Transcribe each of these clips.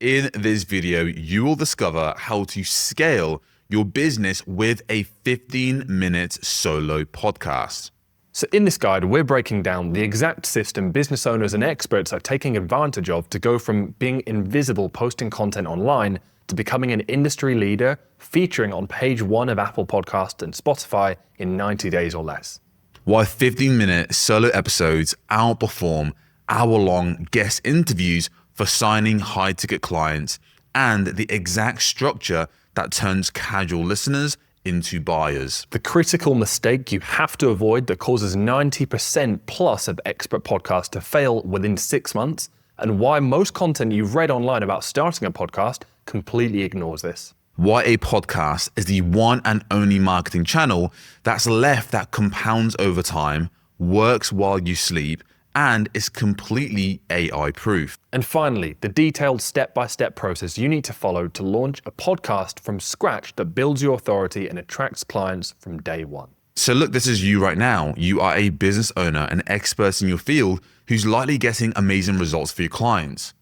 In this video, you will discover how to scale your business with a 15-minute solo podcast. So in this guide, we're breaking down the exact system business owners and experts are taking advantage of to go from being invisible posting content online to becoming an industry leader featuring on page 1 of Apple Podcasts and Spotify in 90 days or less. Why 15-minute solo episodes outperform hour-long guest interviews for signing high-ticket clients, and the exact structure that turns casual listeners into buyers. The critical mistake you have to avoid that causes 90% plus of expert podcasts to fail within 6 months, and why most content you've read online about starting a podcast completely ignores this. Why a podcast is the one and only marketing channel that's left that compounds over time, works while you sleep, and is completely AI-proof. And finally, the detailed step-by-step process you need to follow to launch a podcast from scratch that builds your authority and attracts clients from day one. So look, this is you right now. You are a business owner, an expert in your field who's likely getting amazing results for your clients,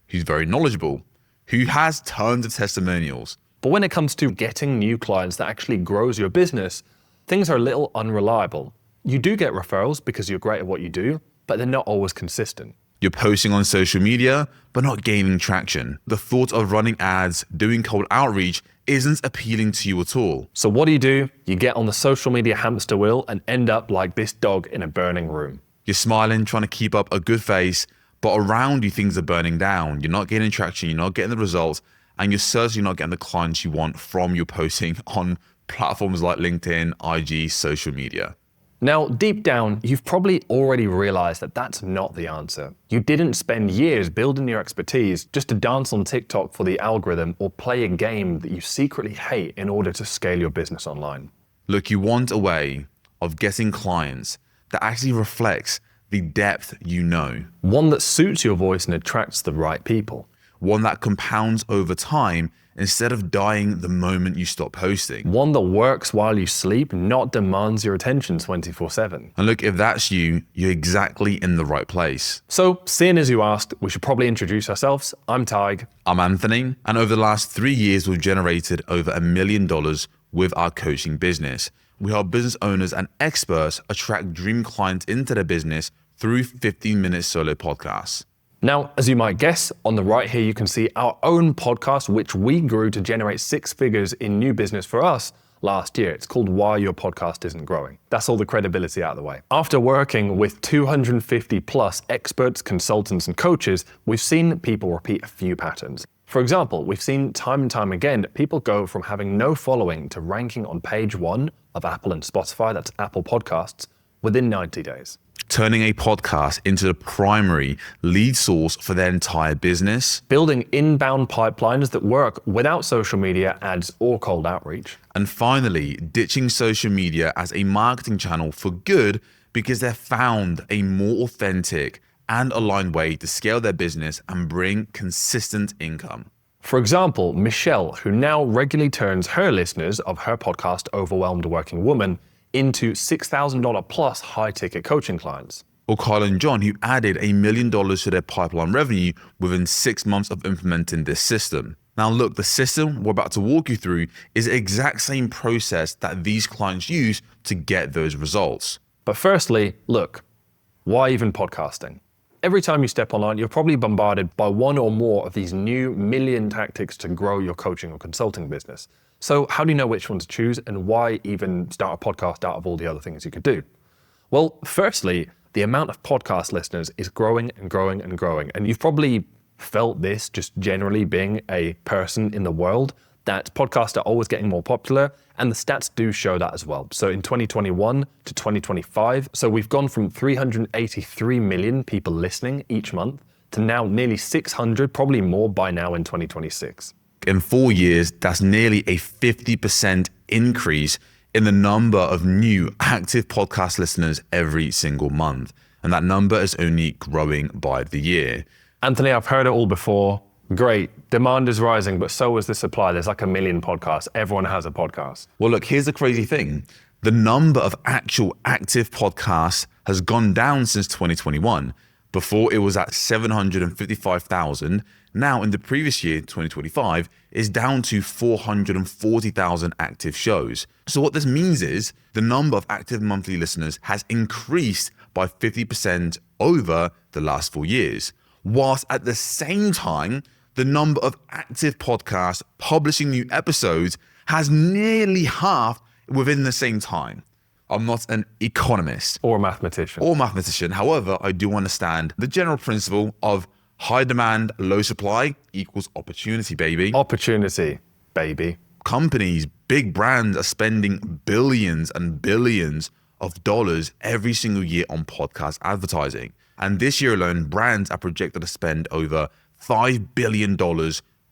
who's very knowledgeable, who has tons of testimonials. But when it comes to getting new clients that actually grows your business, things are a little unreliable. You do get referrals because you're great at what you do, but they're not always consistent. You're posting on social media, but not gaining traction. The thought of running ads, doing cold outreach isn't appealing to you at all. So what do? You get on the social media hamster wheel and end up like this dog in a burning room. You're smiling, trying to keep up a good face, but around you things are burning down. You're not gaining traction, you're not getting the results, and you're certainly not getting the clients you want from your posting on platforms like LinkedIn, IG, social media. Now, deep down, you've probably already realized that that's not the answer. You didn't spend years building your expertise just to dance on TikTok for the algorithm or play a game that you secretly hate in order to scale your business online. Look, you want a way of getting clients that actually reflects the depth you know. One that suits your voice and attracts the right people. One that compounds over time instead of dying the moment you stop posting. One that works while you sleep, not demands your attention 24/7. And look, if that's you, you're exactly in the right place. So, seeing as you asked, we should probably introduce ourselves. I'm Tig. I'm Anthony, and over the last 3 years, we've generated over $1 million with our coaching business. We help business owners and experts attract dream clients into their business through 15-minute solo podcasts. Now, as you might guess, on the right here you can see our own podcast, which we grew to generate 6 figures in new business for us last year. It's called Why Your Podcast Isn't Growing. That's all the credibility out of the way. After working with 250 plus experts, consultants, and coaches, we've seen people repeat a few patterns. For example, we've seen time and time again that people go from having no following to ranking on page 1 of Apple and Spotify, that's Apple Podcasts, within 90 days. Turning a podcast into the primary lead source for their entire business. Building inbound pipelines that work without social media ads or cold outreach. And finally, ditching social media as a marketing channel for good because they've found a more authentic and aligned way to scale their business and bring consistent income. For example, Michelle, who now regularly turns her listeners of her podcast, Overwhelmed Working Woman, into $6,000 plus high-ticket coaching clients. Or Kyle and John, who added $1 million to their pipeline revenue within 6 months of implementing this system. Now look, the system we're about to walk you through is the exact same process that these clients use to get those results. But firstly, look, why even podcasting? Every time you step online, you're probably bombarded by one or more of these new million tactics to grow your coaching or consulting business. So how do you know which one to choose, and why even start a podcast out of all the other things you could do? Well, firstly, the amount of podcast listeners is growing and growing and growing. And you've probably felt this just generally being a person in the world, that podcasts are always getting more popular, and the stats do show that as well. So in 2021 to 2025, so we've gone from 383 million people listening each month to now nearly 600, probably more by now in 2026. In 4 years, that's nearly a 50% increase in the number of new active podcast listeners every single month. And that number is only growing by the year. Anthony, I've heard it all before. Great. Demand is rising, but so is the supply. There's like 1 million podcasts. Everyone has a podcast. Well, look, here's the crazy thing. The number of actual active podcasts has gone down since 2021, Before it was at 755,000. Now in the previous year, 2025, is down to 440,000 active shows. So what this means is the number of active monthly listeners has increased by 50% over the last 4 years, whilst at the same time, the number of active podcasts publishing new episodes has nearly halved within the same time. I'm not an economist Or a mathematician. However, I do understand the general principle of high demand, low supply equals opportunity, baby. Opportunity, baby. Companies, big brands are spending billions and billions of dollars every single year on podcast advertising. And this year alone, brands are projected to spend over $5 billion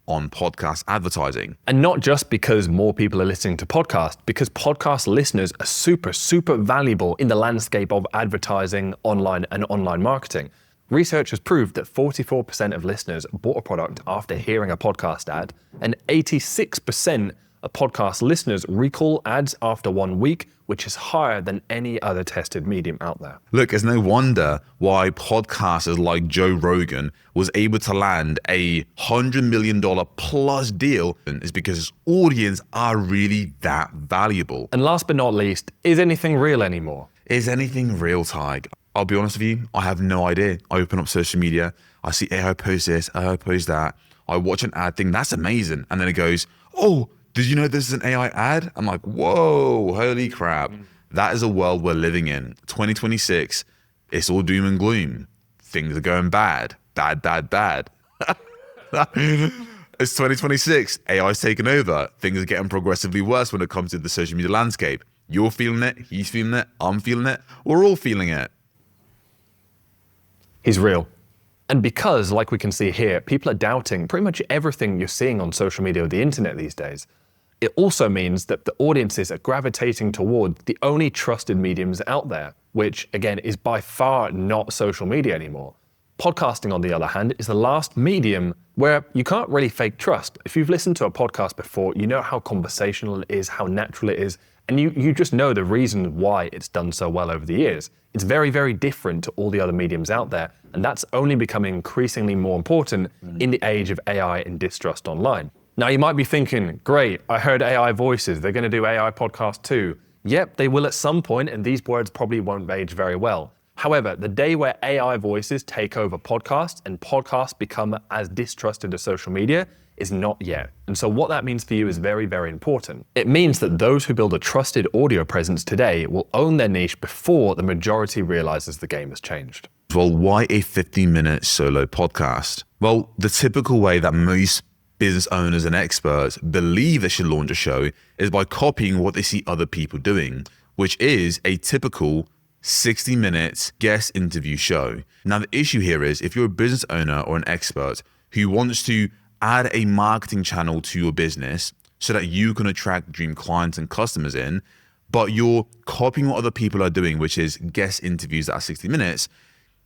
on podcast advertising. And not just because more people are listening to podcasts, because podcast listeners are super valuable in the landscape of advertising, online and online marketing. Research has proved that 44% of listeners bought a product after hearing a podcast ad, and 86% of podcast listeners recall ads after 1 week, which is higher than any other tested medium out there. Look, it's no wonder why podcasters like Joe Rogan was able to land a $100 million plus deal, is because his audience are really that valuable. And last but not least, is anything real anymore? Is anything real, Tig? I'll be honest with you, I have no idea. I open up social media, I see AI post this, AI post that. I watch an ad thing, that's amazing. And then it goes, oh, did you know this is an AI ad? I'm like, whoa, holy crap. That is a world we're living in. 2026, it's all doom and gloom. Things are going bad. Bad. It's 2026, AI's taking over. Things are getting progressively worse when it comes to the social media landscape. You're feeling it, he's feeling it, I'm feeling it, we're all feeling it. He's real. And because, like we can see here, people are doubting pretty much everything you're seeing on social media or the internet these days, it also means that the audiences are gravitating toward the only trusted mediums out there, which again is by far not social media anymore. Podcasting, on the other hand, is the last medium where you can't really fake trust. If you've listened to a podcast before, you know how conversational it is, how natural it is, and you just know the reason why it's done so well over the years. It's very different to all the other mediums out there, and that's only becoming increasingly more important in the age of AI and distrust online. Now you might be thinking, great, I heard AI voices, they're gonna do AI podcasts too. Yep, they will at some point, and these words probably won't age very well. However, the day where AI voices take over podcasts and podcasts become as distrusted as social media is not yet. And so what that means for you is very important. It means that those who build a trusted audio presence today will own their niche before the majority realizes the game has changed. Well, why a 15-minute solo podcast? Well, the typical way that most business owners and experts believe they should launch a show is by copying what they see other people doing, which is a typical 60 minutes guest interview show. Now, the issue here is if you're a business owner or an expert who wants to add a marketing channel to your business so that you can attract dream clients and customers in, but you're copying what other people are doing, which is guest interviews that are 60 minutes,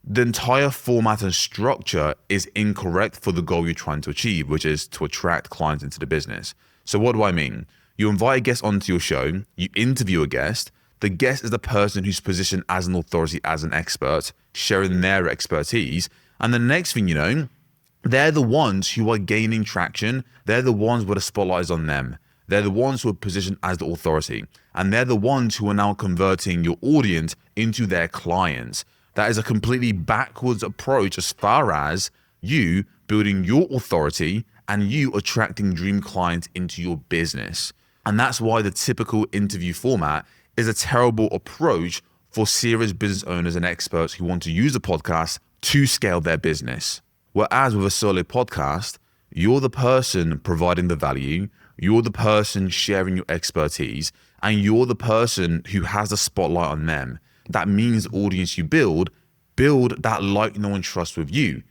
the entire format and structure is incorrect for the goal you're trying to achieve, which is to attract clients into the business. So what do I mean? You invite a guest onto your show, you interview a guest. The guest is the person who's positioned as an authority, as an expert, sharing their expertise. And the next thing you know, they're the ones who are gaining traction. They're the ones where the spotlight is on them. They're the ones who are positioned as the authority. And they're the ones who are now converting your audience into their clients. That is a completely backwards approach as far as you building your authority and you attracting dream clients into your business. And that's why the typical interview format is a terrible approach for serious business owners and experts who want to use a podcast to scale their business. Whereas with a solo podcast, you're the person providing the value, you're the person sharing your expertise, and you're the person who has the spotlight on them. That means the audience you build that like, know, and trust with you.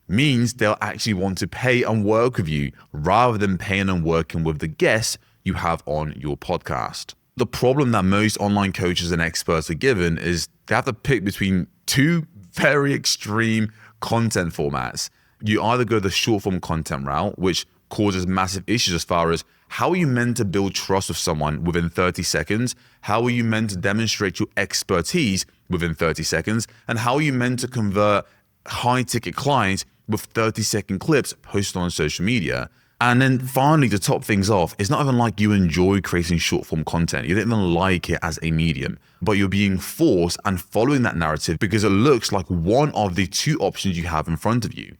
Means they'll actually want to pay and work with you rather than paying and working with the guests you have on your podcast. The problem that most online coaches and experts are given is they have to pick between two very extreme content formats. You either go the short form content route, which causes massive issues as far as how are you meant to build trust with someone within 30 seconds? How are you meant to demonstrate your expertise within 30 seconds? And how are you meant to convert high ticket clients with 30-second clips posted on social media. And then finally, to top things off, it's not even like you enjoy creating short form content. You don't even like it as a medium, but you're being forced and following that narrative because it looks like one of the two options you have in front of you.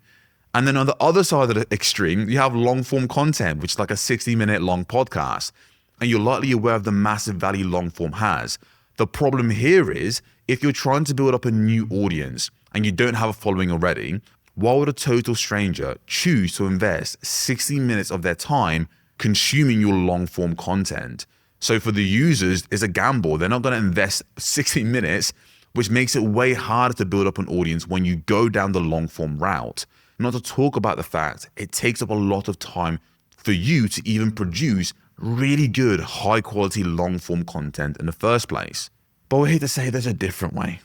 And then on the other side of the extreme, you have long form content, which is like a 60-minute long podcast. And you're likely aware of the massive value long form has. The problem here is if you're trying to build up a new audience and you don't have a following already, why would a total stranger choose to invest 60 minutes of their time consuming your long form content? So for the users, it's a gamble. They're not going to invest 60 minutes, which makes it way harder to build up an audience when you go down the long form route. Not to talk about the fact it takes up a lot of time for you to even produce really good, high quality long form content in the first place. But we're here to say there's a different way.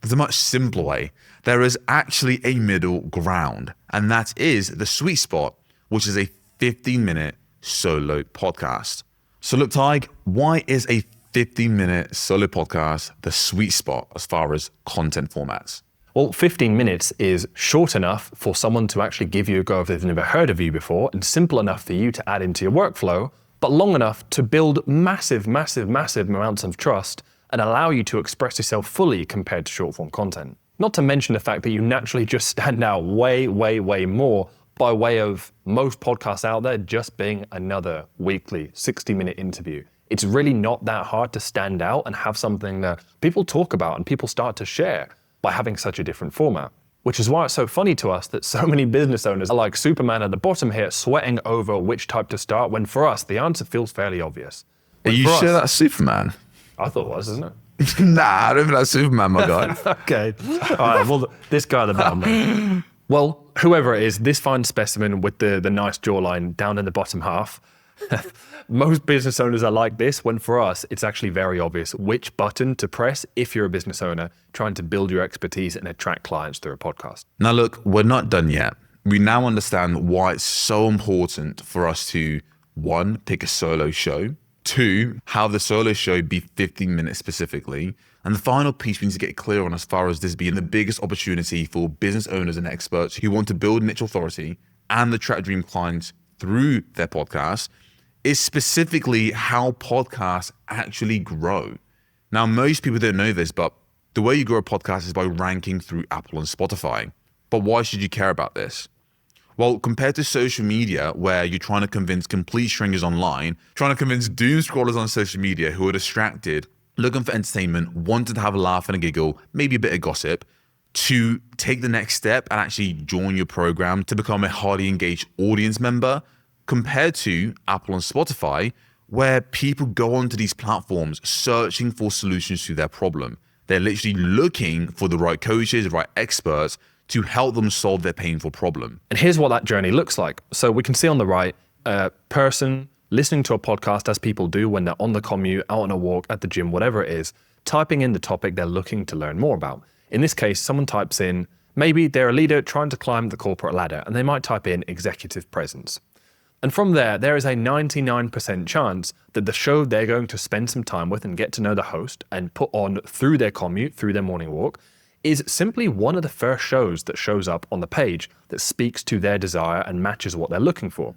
There's a much simpler way. There is actually a middle ground, and that is the sweet spot, which is a 15-minute solo podcast. So look, Tig, why is a 15-minute solo podcast the sweet spot as far as content formats? Well, 15 minutes is short enough for someone to actually give you a go if they've never heard of you before, and simple enough for you to add into your workflow, but long enough to build massive amounts of trust and allow you to express yourself fully compared to short form content. Not to mention the fact that you naturally just stand out way more by way of most podcasts out there just being another weekly 60-minute interview. It's really not that hard to stand out and have something that people talk about and people start to share by having such a different format. Which is why it's so funny to us that so many business owners are like Superman at the bottom here, sweating over which type to start, when for us, the answer feels fairly obvious. Are you sure that's Superman? I thought it was, isn't it? Nah, I don't think that's Superman, my guy. Okay. All right, well, this guy at the bottom then. Well, whoever it is, this fine specimen with the nice jawline down in the bottom half, most business owners are like this, when for us, it's actually very obvious which button to press if you're a business owner trying to build your expertise and attract clients through a podcast. Now, look, we're not done yet. We now understand why it's so important for us to, 1, pick a solo show, 2, have the solo show be 15 minutes specifically. And the final piece we need to get clear on as far as this being the biggest opportunity for business owners and experts who want to build niche authority and attract dream clients through their podcast is specifically how podcasts actually grow. Now, most people don't know this, but the way you grow a podcast is by ranking through Apple and Spotify. But why should you care about this? Well, compared to social media, where you're trying to convince complete strangers online, trying to convince doom scrollers on social media who are distracted, looking for entertainment, wanting to have a laugh and a giggle, maybe a bit of gossip, to take the next step and actually join your program to become a highly engaged audience member, compared to Apple and Spotify, where people go onto these platforms searching for solutions to their problem. They're literally looking for the right coaches, the right experts to help them solve their painful problem. And here's what that journey looks like. So we can see on the right, a person listening to a podcast as people do when they're on the commute, out on a walk, at the gym, whatever it is, typing in the topic they're looking to learn more about. In this case, someone types in, maybe they're a leader trying to climb the corporate ladder, and they might type in executive presence. And from there is a 99% chance that the show they're going to spend some time with and get to know the host and put on through their commute, through their morning walk, is simply one of the first shows that shows up on the page that speaks to their desire and matches what they're looking for.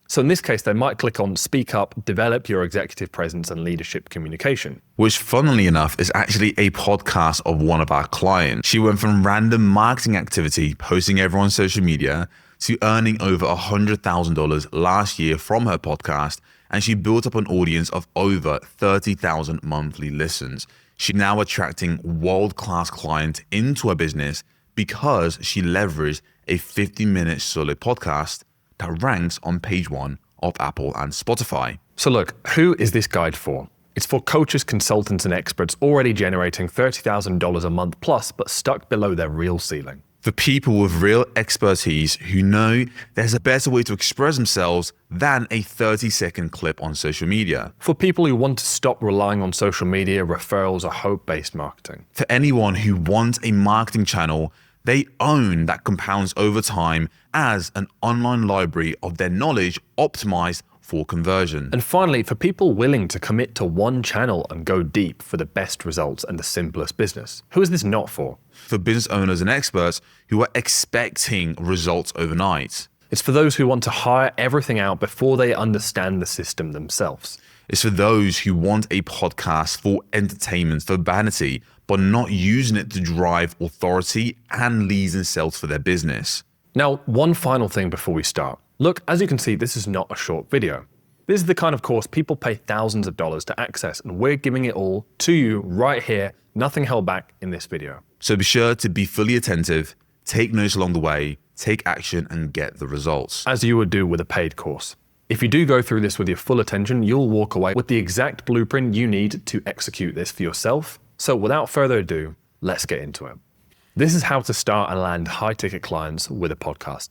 So in this case, they might click on Speak Up, Develop Your Executive Presence and Leadership Communication. Which, funnily enough, is actually a podcast of one of our clients. She went from random marketing activity, posting everyone on social media, to earning over $100,000 last year from her podcast, and she built up an audience of over 30,000 monthly listens. She's now attracting world-class clients into her business because she leveraged a 50-minute solo podcast that ranks on page 1 of Apple and Spotify. So look, who is this guide for? It's for coaches, consultants, and experts already generating $30,000 a month plus, but stuck below their real ceiling. For people with real expertise who know there's a better way to express themselves than a 30-second clip on social media. For people who want to stop relying on social media, referrals, or hope-based marketing. For anyone who wants a marketing channel they own that compounds over time as an online library of their knowledge optimized for conversion. And finally, for people willing to commit to one channel and go deep for the best results and the simplest business, who is this not for? For business owners and experts who are expecting results overnight. It's for those who want to hire everything out before they understand the system themselves. It's for those who want a podcast for entertainment, for vanity, but not using it to drive authority and leads and sales for their business. Now, one final thing before we start. Look, as you can see, this is not a short video. This is the kind of course people pay thousands of dollars to access, and we're giving it all to you right here, nothing held back in this video. So be sure to be fully attentive, take notes along the way, take action, and get the results. As you would do with a paid course. If you do go through this with your full attention, you'll walk away with the exact blueprint you need to execute this for yourself. So without further ado, let's get into it. This is how to start and land high-ticket clients with a podcast.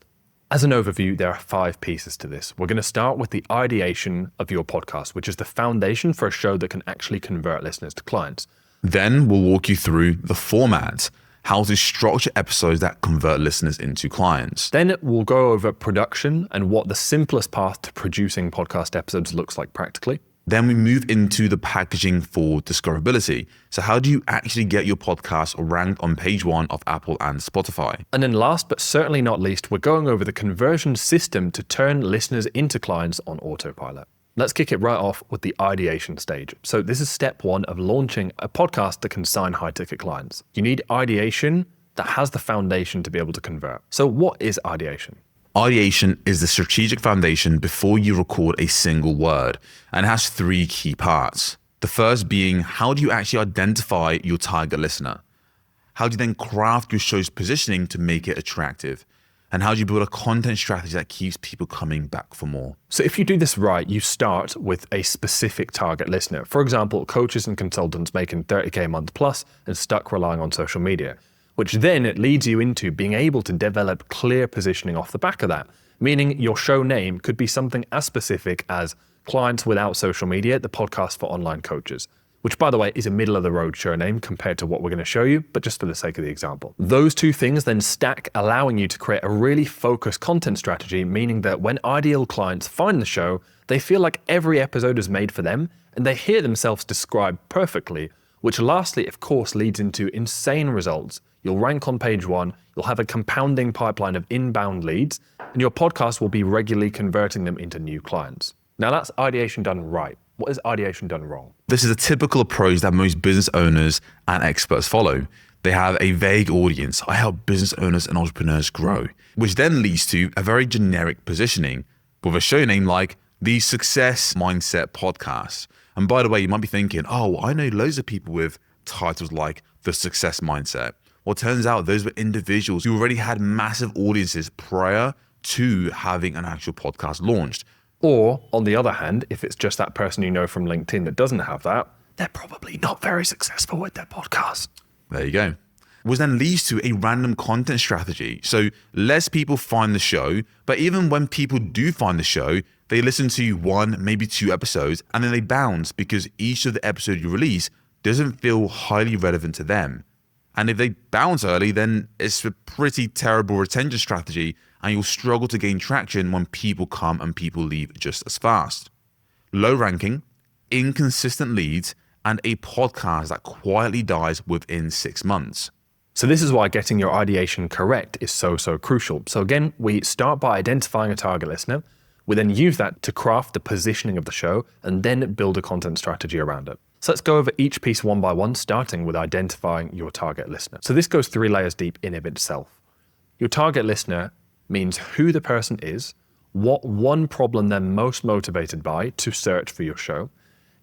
As an overview, there are 5 pieces to this. We're going to start with the ideation of your podcast, which is the foundation for a show that can actually convert listeners to clients. Then we'll walk you through the format, how to structure episodes that convert listeners into clients. Then we'll go over production and what the simplest path to producing podcast episodes looks like practically. Then we move into the packaging for discoverability. So how do you actually get your podcast ranked on page 1 of Apple and Spotify? And then last but certainly not least, we're going over the conversion system to turn listeners into clients on autopilot. Let's kick it right off with the ideation stage. So this is step 1 of launching a podcast that can sign high-ticket clients. You need ideation that has the foundation to be able to convert. So what is ideation? Ideation is the strategic foundation before you record a single word, and it has 3 key parts. The first being, how do you actually identify your target listener? How do you then craft your show's positioning to make it attractive? And how do you build a content strategy that keeps people coming back for more? So if you do this right, you start with a specific target listener. For example, coaches and consultants making $30K a month plus and stuck relying on social media, which then it leads you into being able to develop clear positioning off the back of that, meaning your show name could be something as specific as Clients Without Social Media, the podcast for online coaches, which by the way is a middle of the road show name compared to what we're going to show you, but just for the sake of the example. Those 2 things then stack, allowing you to create a really focused content strategy, meaning that when ideal clients find the show, they feel like every episode is made for them and they hear themselves described perfectly, which lastly, of course, leads into insane results. You'll rank on page 1, you'll have a compounding pipeline of inbound leads, and your podcast will be regularly converting them into new clients. Now that's ideation done right. What is ideation done wrong? This is a typical approach that most business owners and experts follow. They have a vague audience. I help business owners and entrepreneurs grow, which then leads to a very generic positioning with a show name like the Success Mindset Podcast. And by the way, you might be thinking, oh, I know loads of people with titles like the Success Mindset. Well, it turns out those were individuals who already had massive audiences prior to having an actual podcast launched. Or, on the other hand, if it's just that person you know from LinkedIn that doesn't have that, they're probably not very successful with their podcast. There you go. Which then leads to a random content strategy. So less people find the show, but even when people do find the show, they listen to 1, maybe 2 episodes, and then they bounce because each of the episodes you release doesn't feel highly relevant to them. And if they bounce early, then it's a pretty terrible retention strategy, and you'll struggle to gain traction when people come and people leave just as fast. Low ranking, inconsistent leads, and a podcast that quietly dies within 6 months. So this is why getting your ideation correct is so crucial. So again, we start by identifying a target listener. We then use that to craft the positioning of the show and then build a content strategy around it. So let's go over each piece one by one, starting with identifying your target listener. So this goes 3 layers deep in of itself. Your target listener means who the person is, what one problem they're most motivated by to search for your show,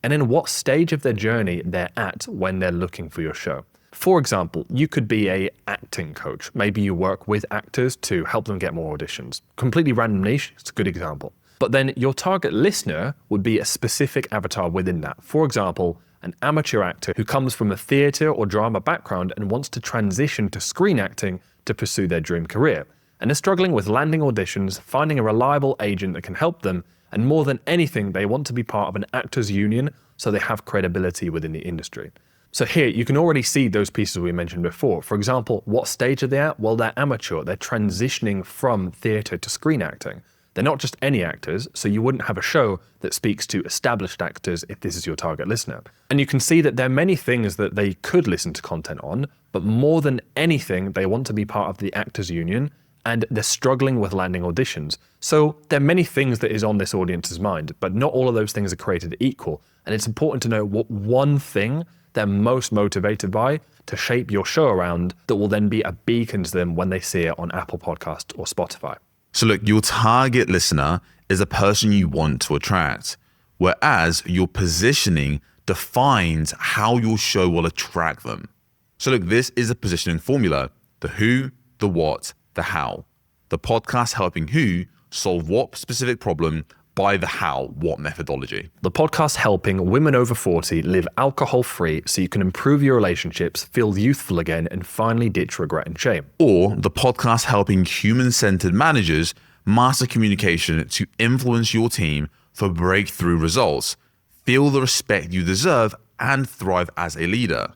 and then what stage of their journey they're at when they're looking for your show. For example, you could be an acting coach. Maybe you work with actors to help them get more auditions. Completely random niche, it's a good example. But then your target listener would be a specific avatar within that. For example, an amateur actor who comes from a theater or drama background and wants to transition to screen acting to pursue their dream career. And they're struggling with landing auditions, finding a reliable agent that can help them, and more than anything, they want to be part of an actors union so they have credibility within the industry. So here, you can already see those pieces we mentioned before. For example, what stage are they at? Well, they're amateur. They're transitioning from theater to screen acting. They're not just any actors, so you wouldn't have a show that speaks to established actors if this is your target listener. And you can see that there are many things that they could listen to content on, but more than anything, they want to be part of the Actors Union, and they're struggling with landing auditions. So there are many things that is on this audience's mind, but not all of those things are created equal. And it's important to know what one thing they're most motivated by to shape your show around that will then be a beacon to them when they see it on Apple Podcasts or Spotify. So look, your target listener is the person you want to attract, whereas your positioning defines how your show will attract them. So look, this is a positioning formula: the who, the what, the how. The podcast helping who solve what specific problem by the how, what methodology. The podcast helping women over 40 live alcohol-free so you can improve your relationships, feel youthful again, and finally ditch regret and shame. Or the podcast helping human-centered managers master communication to influence your team for breakthrough results, feel the respect you deserve, and thrive as a leader.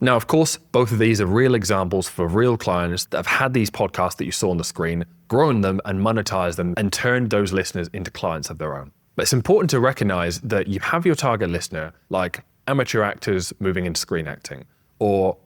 Now, of course, both of these are real examples for real clients that have had these podcasts that you saw on the screen, grown them and monetized them, and turned those listeners into clients of their own. But it's important to recognize that you have your target listener, like amateur actors moving into screen acting, or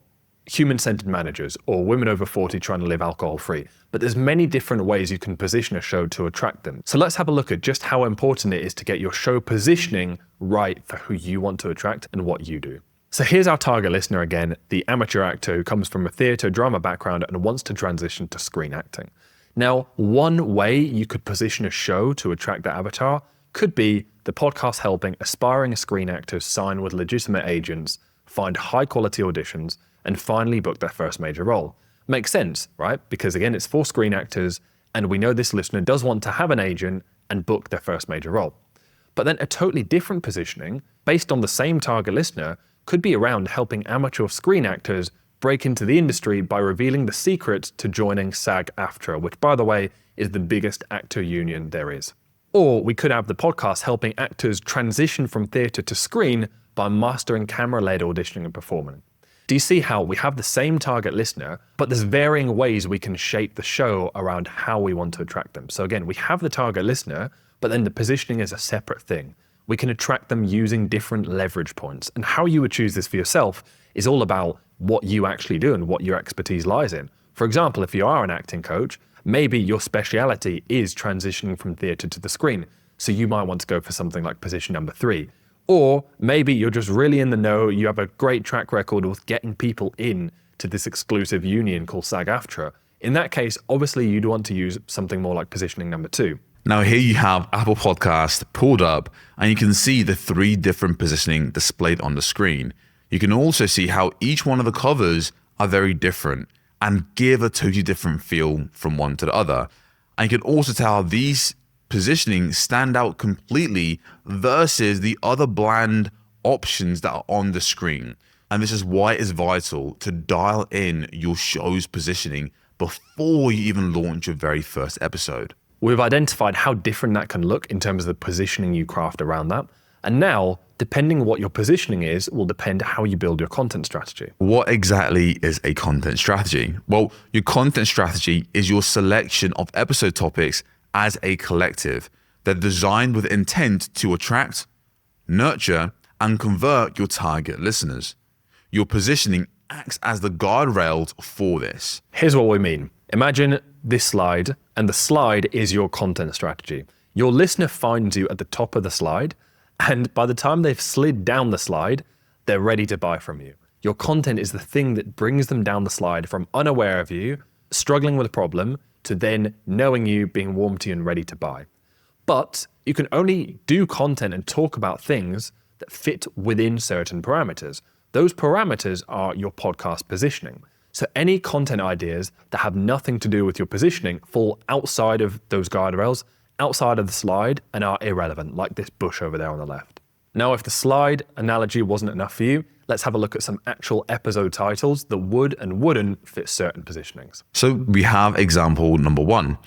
human-centered managers, or women over 40 trying to live alcohol-free. But there's many different ways you can position a show to attract them. So let's have a look at just how important it is to get your show positioning right for who you want to attract and what you do. So here's our target listener again, the amateur actor who comes from a theatre drama background and wants to transition to screen acting. Now, one way you could position a show to attract that avatar could be the podcast helping aspiring screen actors sign with legitimate agents, find high quality auditions, and finally book their first major role. Makes sense, right? Because again, it's for screen actors, and we know this listener does want to have an agent and book their first major role. But then a totally different positioning, based on the same target listener, could be around helping amateur screen actors break into the industry by revealing the secret to joining SAG-AFTRA, which, by the way, is the biggest actor union there is. Or we could have the podcast helping actors transition from theatre to screen by mastering camera-led auditioning and performing. Do you see how we have the same target listener, but there's varying ways we can shape the show around how we want to attract them? So again, we have the target listener, but then the positioning is a separate thing. We can attract them using different leverage points. And how you would choose this for yourself is all about what you actually do and what your expertise lies in. For example, if you are an acting coach, maybe your speciality is transitioning from theatre to the screen. So you might want to go for something like position number 3. Or maybe you're just really in the know, you have a great track record with getting people in to this exclusive union called SAG-AFTRA. In that case, obviously you'd want to use something more like positioning number 2. Now here you have Apple Podcast pulled up, and you can see the 3 different positioning displayed on the screen. You can also see how each one of the covers are very different and give a totally different feel from one to the other. And you can also tell how these positioning stand out completely versus the other bland options that are on the screen. And this is why it is vital to dial in your show's positioning before you even launch your very first episode. We've identified how different that can look in terms of the positioning you craft around that. And now, depending what your positioning is, will depend how you build your content strategy. What exactly is a content strategy? Well, your content strategy is your selection of episode topics as a collective. They're designed with intent to attract, nurture, and convert your target listeners. Your positioning acts as the guardrails for this. Here's what we mean. Imagine this slide, and the slide is your content strategy. Your listener finds you at the top of the slide, and by the time they've slid down the slide, they're ready to buy from you. Your content is the thing that brings them down the slide from unaware of you, struggling with a problem, to then knowing you, being warm to you and ready to buy. But you can only do content and talk about things that fit within certain parameters. Those parameters are your podcast positioning. So any content ideas that have nothing to do with your positioning fall outside of those guardrails, outside of the slide, and are irrelevant, like this bush over there on the left. Now, if the slide analogy wasn't enough for you, let's have a look at some actual episode titles that would and wouldn't fit certain positionings. So we have example number 1.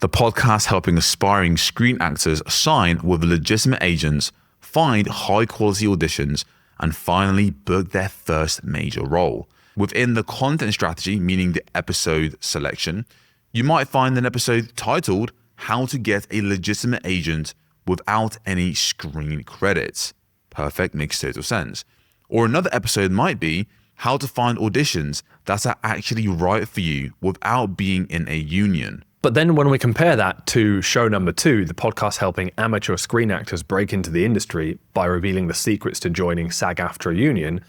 The podcast helping aspiring screen actors sign with legitimate agents, find high quality auditions, and finally book their first major role. Within the content strategy, meaning the episode selection, you might find an episode titled how to get a legitimate agent without any screen credits. Perfect, makes total sense. Or another episode might be how to find auditions that are actually right for you without being in a union. But then when we compare that to show number 2, the podcast helping amateur screen actors break into the industry by revealing the secrets to joining SAG-AFTRA union,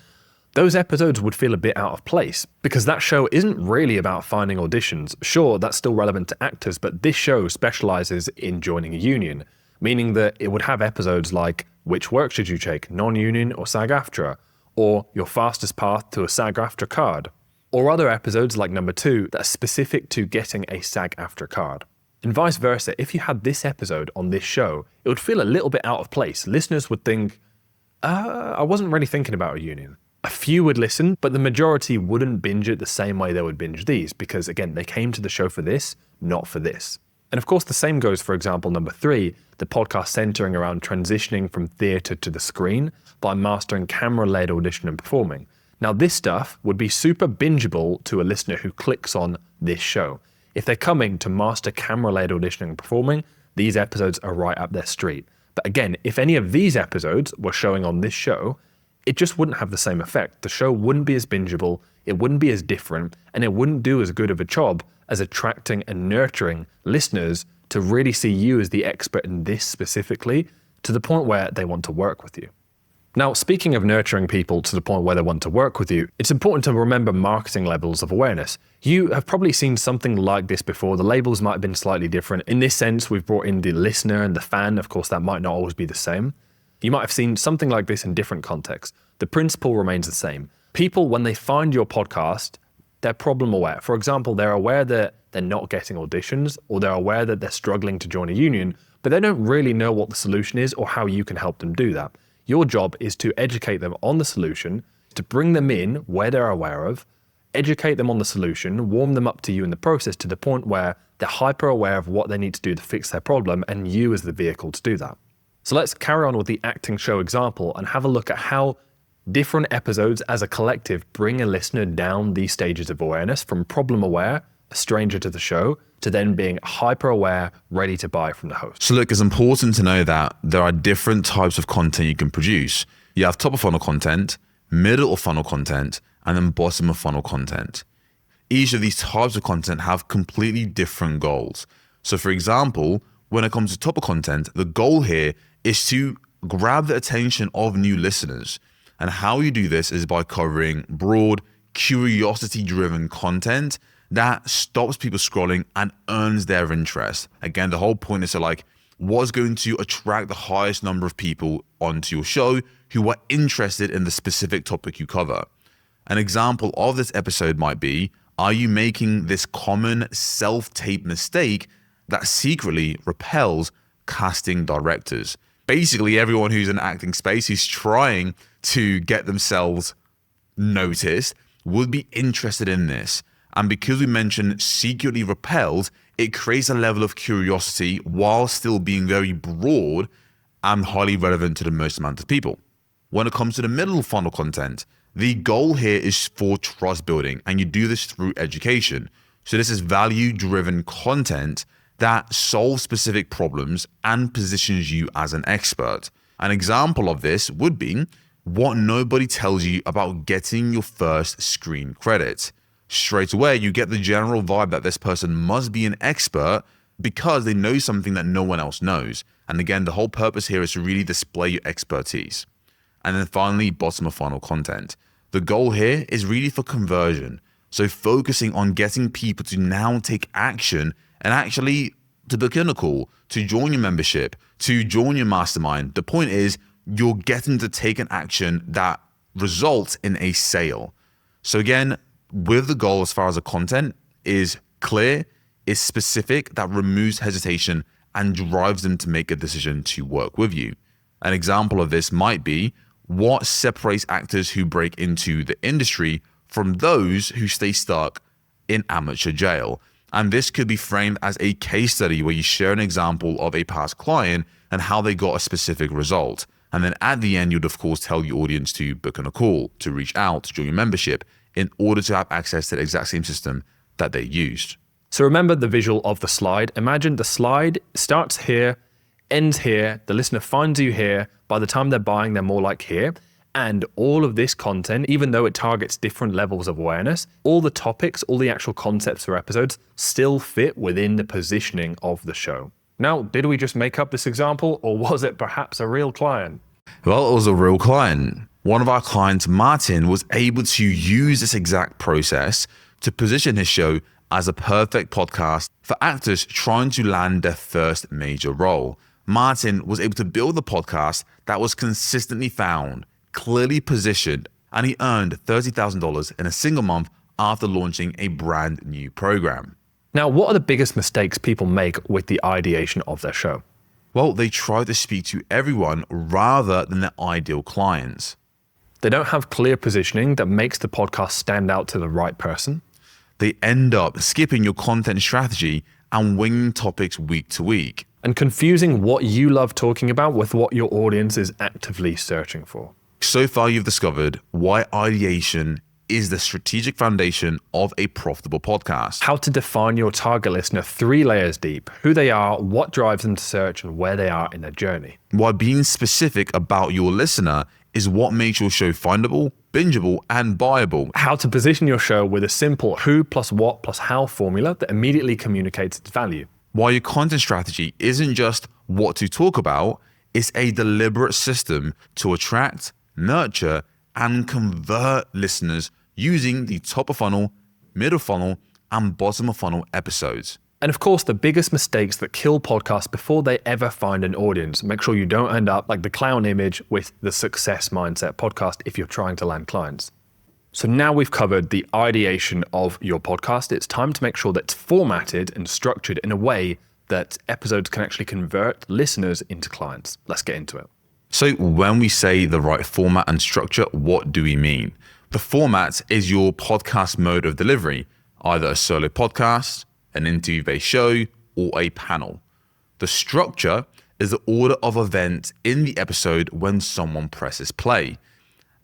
those episodes would feel a bit out of place because that show isn't really about finding auditions. Sure, that's still relevant to actors, but this show specializes in joining a union, meaning that it would have episodes like which work should you take, non-union or SAG-AFTRA, or your fastest path to a SAG-AFTRA card, or other episodes like number 2 that are specific to getting a SAG-AFTRA card. And vice versa, if you had this episode on this show, it would feel a little bit out of place. Listeners would think, I wasn't really thinking about a union. A few would listen, but the majority wouldn't binge it the same way they would binge these because, again, they came to the show for this, not for this. And of course, the same goes for example, number 3, the podcast centering around transitioning from theatre to the screen by mastering camera-led audition and performing. Now, this stuff would be super bingeable to a listener who clicks on this show. If they're coming to master camera-led auditioning and performing, these episodes are right up their street. But again, if any of these episodes were showing on this show, it just wouldn't have the same effect. The show wouldn't be as bingeable, it wouldn't be as different, and it wouldn't do as good of a job as attracting and nurturing listeners to really see you as the expert in this specifically, to the point where they want to work with you. Now, speaking of nurturing people to the point where they want to work with you, it's important to remember marketing levels of awareness. You have probably seen something like this before. The labels might have been slightly different. In this sense, we've brought in the listener and the fan. Of course, that might not always be the same. You might have seen something like this in different contexts. The principle remains the same. People, when they find your podcast, they're problem aware. For example, they're aware that they're not getting auditions, or they're aware that they're struggling to join a union, but they don't really know what the solution is or how you can help them do that. Your job is to educate them on the solution, to bring them in where they're aware of, educate them on the solution, warm them up to you in the process to the point where they're hyper aware of what they need to do to fix their problem, and you as the vehicle to do that. So let's carry on with the acting show example and have a look at how different episodes as a collective bring a listener down these stages of awareness from problem aware, a stranger to the show, to then being hyper aware, ready to buy from the host. So look, it's important to know that there are different types of content you can produce. You have top of funnel content, middle of funnel content, and then bottom of funnel content. Each of these types of content have completely different goals. So for example, when it comes to top of content, the goal here is to grab the attention of new listeners. And how you do this is by covering broad, curiosity-driven content that stops people scrolling and earns their interest. Again, the whole point is to like, what's going to attract the highest number of people onto your show who are interested in the specific topic you cover. An example of this episode might be, are you making this common self-tape mistake that secretly repels casting directors? Basically, everyone who's in acting space who's trying to get themselves noticed would be interested in this. And because we mentioned secretly repelled, it creates a level of curiosity while still being very broad and highly relevant to the most amount of people. When it comes to the middle funnel content, the goal here is for trust building, and you do this through education. So this is value-driven content that solves specific problems and positions you as an expert. An example of this would be what nobody tells you about getting your first screen credit. Straight away, you get the general vibe that this person must be an expert because they know something that no one else knows. And again, the whole purpose here is to really display your expertise. And then finally, bottom of funnel content. The goal here is really for conversion. So focusing on getting people to now take action and actually to book in a call, to join your membership, to join your mastermind. The point is you're getting to take an action that results in a sale. So again, with the goal as far as the content is clear, is specific, that removes hesitation and drives them to make a decision to work with you. An example of this might be what separates actors who break into the industry from those who stay stuck in amateur jail. And this could be framed as a case study where you share an example of a past client and how they got a specific result. And then at the end, you'd of course tell your audience to book in a call, to reach out, to join your membership in order to have access to the exact same system that they used. So remember the visual of the slide. Imagine the slide starts here, ends here, the listener finds you here. By the time they're buying, they're more like here. And all of this content, even though it targets different levels of awareness, all the topics, all the actual concepts or episodes still fit within the positioning of the show. Now, did we just make up this example, or was it perhaps a real client? Well, it was a real client. One of our clients, Martin, was able to use this exact process to position his show as a perfect podcast for actors trying to land their first major role. Martin was able to build a podcast that was consistently found, clearly positioned, and he earned $30,000 in a single month after launching a brand new program. Now, what are the biggest mistakes people make with the ideation of their show? Well, they try to speak to everyone rather than their ideal clients. They don't have clear positioning that makes the podcast stand out to the right person. They end up skipping your content strategy and winging topics week to week. And confusing what you love talking about with what your audience is actively searching for. So far, you've discovered why ideation is the strategic foundation of a profitable podcast. How to define your target listener 3 layers deep, who they are, what drives them to search, and where they are in their journey. Why being specific about your listener is what makes your show findable, bingeable, and buyable. How to position your show with a simple who plus what plus how formula that immediately communicates its value. Why your content strategy isn't just what to talk about, it's a deliberate system to attract, nurture, and convert listeners using the top of funnel, middle funnel, and bottom of funnel episodes. And of course, the biggest mistakes that kill podcasts before they ever find an audience. Make sure you don't end up like the clown image with the success mindset podcast if you're trying to land clients. So now we've covered the ideation of your podcast. It's time to make sure that it's formatted and structured in a way that episodes can actually convert listeners into clients. Let's get into it. So when we say the right format and structure, what do we mean? The format is your podcast mode of delivery, either a solo podcast, an interview-based show, or a panel. The structure is the order of events in the episode when someone presses play.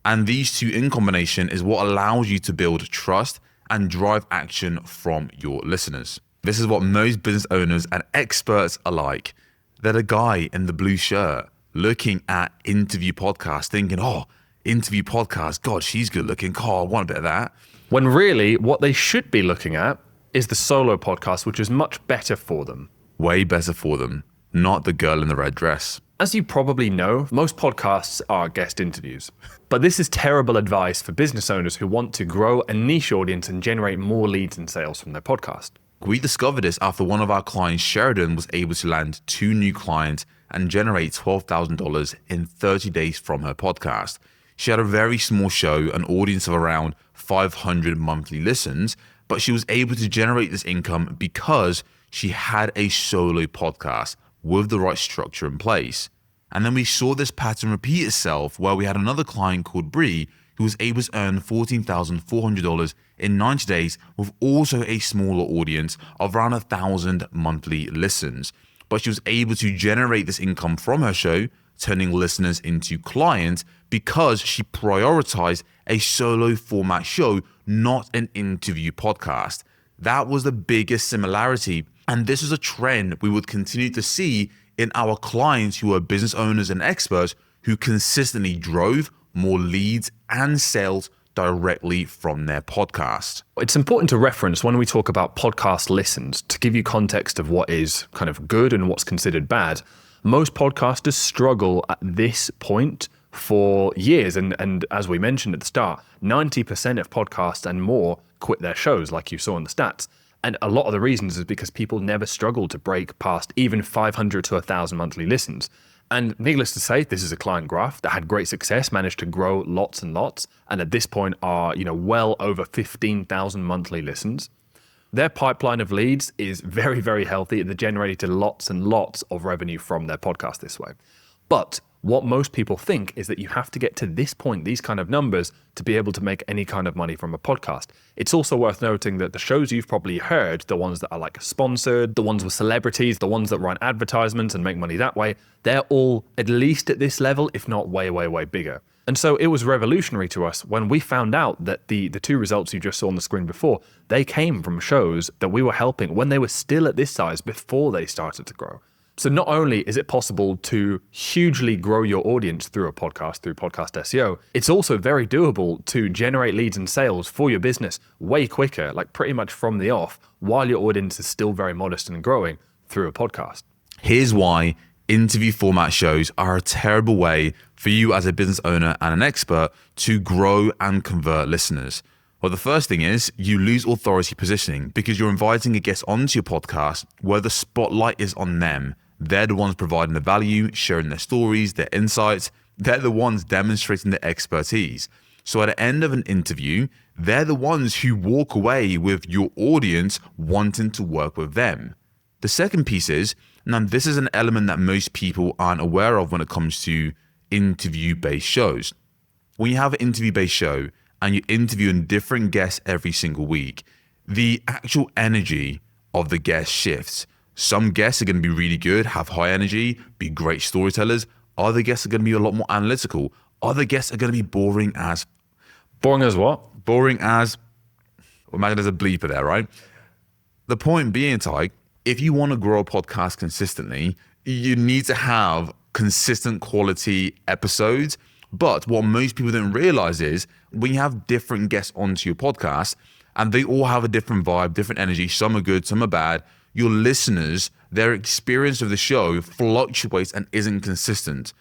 And these two in combination is what allows you to build trust and drive action from your listeners. This is what most business owners and experts are like. They're the guy in the blue shirt looking at interview podcasts thinking, oh, interview podcast, God, she's good looking. God, I want a bit of that. When really what they should be looking at is the solo podcast, which is much better for them. Way better for them, not the girl in the red dress. As you probably know, most podcasts are guest interviews. But this is terrible advice for business owners who want to grow a niche audience and generate more leads and sales from their podcast. We discovered this after one of our clients, Sheridan, was able to land 2 new clients and generate $12,000 in 30 days from her podcast. She had a very small show, an audience of around 500 monthly listens, but she was able to generate this income because she had a solo podcast with the right structure in place. And then we saw this pattern repeat itself where we had another client called Bree who was able to earn $14,400 in 90 days with also a smaller audience of around 1,000 monthly listens. But she was able to generate this income from her show, turning listeners into clients because she prioritized a solo format show, not an interview podcast. That was the biggest similarity. And this is a trend we would continue to see in our clients who are business owners and experts who consistently drove more leads and sales directly from their podcast. It's important to reference when we talk about podcast listens to give you context of what is kind of good and what's considered bad. Most podcasters struggle at this point for years. And as we mentioned at the start, 90% of podcasts and more quit their shows, like you saw in the stats. And a lot of the reasons is because people never struggle to break past even 500 to 1,000 monthly listens. And needless to say, this is a client graph that had great success, managed to grow lots and lots, and at this point are, well over 15,000 monthly listens. Their pipeline of leads is very, very healthy. They generated lots and lots of revenue from their podcast this way. But what most people think is that you have to get to this point, these kind of numbers, to be able to make any kind of money from a podcast. It's also worth noting that the shows you've probably heard, the ones that are like sponsored, the ones with celebrities, the ones that run advertisements and make money that way, they're all at least at this level, if not way, way, way bigger. And so it was revolutionary to us when we found out that the two results you just saw on the screen before, they came from shows that we were helping when they were still at this size before they started to grow. So not only is it possible to hugely grow your audience through a podcast, through podcast SEO, it's also very doable to generate leads and sales for your business way quicker, like pretty much from the off, while your audience is still very modest and growing through a podcast. Here's why interview format shows are a terrible way for you as a business owner and an expert to grow and convert listeners. Well, the first thing is you lose authority positioning because you're inviting a guest onto your podcast where the spotlight is on them. They're the ones providing the value, sharing their stories, their insights. They're the ones demonstrating their expertise. So at the end of an interview, they're the ones who walk away with your audience wanting to work with them. The second piece is, now this is an element that most people aren't aware of when it comes to interview-based shows. When you have an interview-based show and you're interviewing different guests every single week, the actual energy of the guest shifts. Some guests are going to be really good, have high energy, be great storytellers. Other guests are going to be a lot more analytical. Other guests are going to be boring as... Boring as what? Boring as... Imagine there's a bleeper there, right? The point being, Ty, if you want to grow a podcast consistently, you need to have consistent quality episodes. But what most people don't realize is when you have different guests onto your podcast and they all have a different vibe, different energy, some are good, some are bad, your listeners, their experience of the show fluctuates and isn't consistent.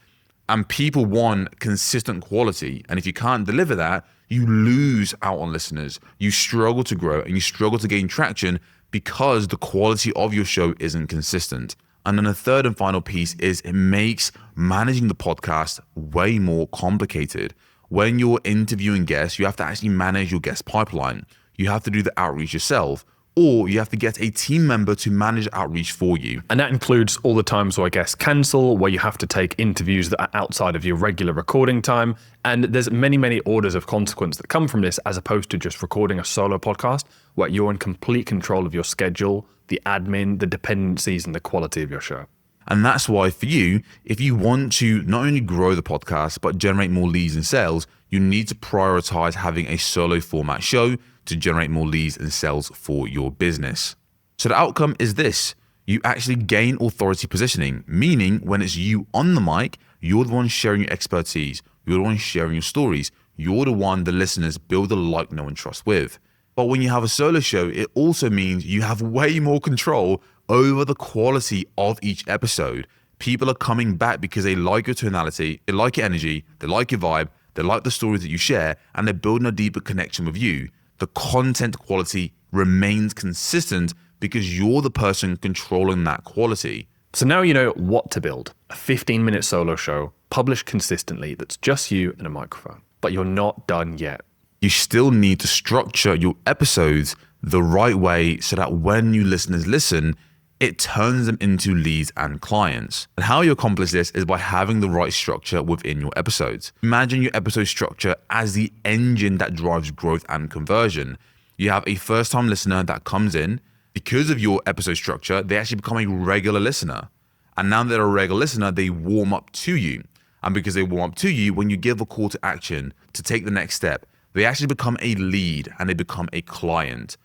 And people want consistent quality. And if you can't deliver that, you lose out on listeners. You struggle to grow and you struggle to gain traction because the quality of your show isn't consistent. And then the third and final piece is it makes managing the podcast way more complicated. When you're interviewing guests, you have to actually manage your guest pipeline. You have to do the outreach yourself, or you have to get a team member to manage outreach for you. And that includes all the times where guests cancel, where you have to take interviews that are outside of your regular recording time. And there's many, many orders of consequence that come from this, as opposed to just recording a solo podcast where you're in complete control of your schedule, the admin, the dependencies, and the quality of your show. And that's why for you, if you want to not only grow the podcast, but generate more leads and sales, you need to prioritize having a solo format show to generate more leads and sales for your business. So the outcome is this: you actually gain authority positioning, meaning when it's you on the mic, you're the one sharing your expertise, you're the one sharing your stories, you're the one the listeners build a like, know, and trust with. But when you have a solo show, it also means you have way more control over the quality of each episode. People are coming back because they like your tonality, they like your energy, they like your vibe, they like the stories that you share, and they're building a deeper connection with you. The content quality remains consistent because you're the person controlling that quality. So now you know what to build. A 15-minute solo show, published consistently, that's just you and a microphone. But you're not done yet. You still need to structure your episodes the right way so that when new listeners listen, it turns them into leads and clients. And how you accomplish this is by having the right structure within your episodes. Imagine your episode structure as the engine that drives growth and conversion. You have a first-time listener that comes in. Because of your episode structure, they actually become a regular listener. And now they're a regular listener, they warm up to you. And because they warm up to you, when you give a call to action to take the next step, they actually become a lead and they become a client.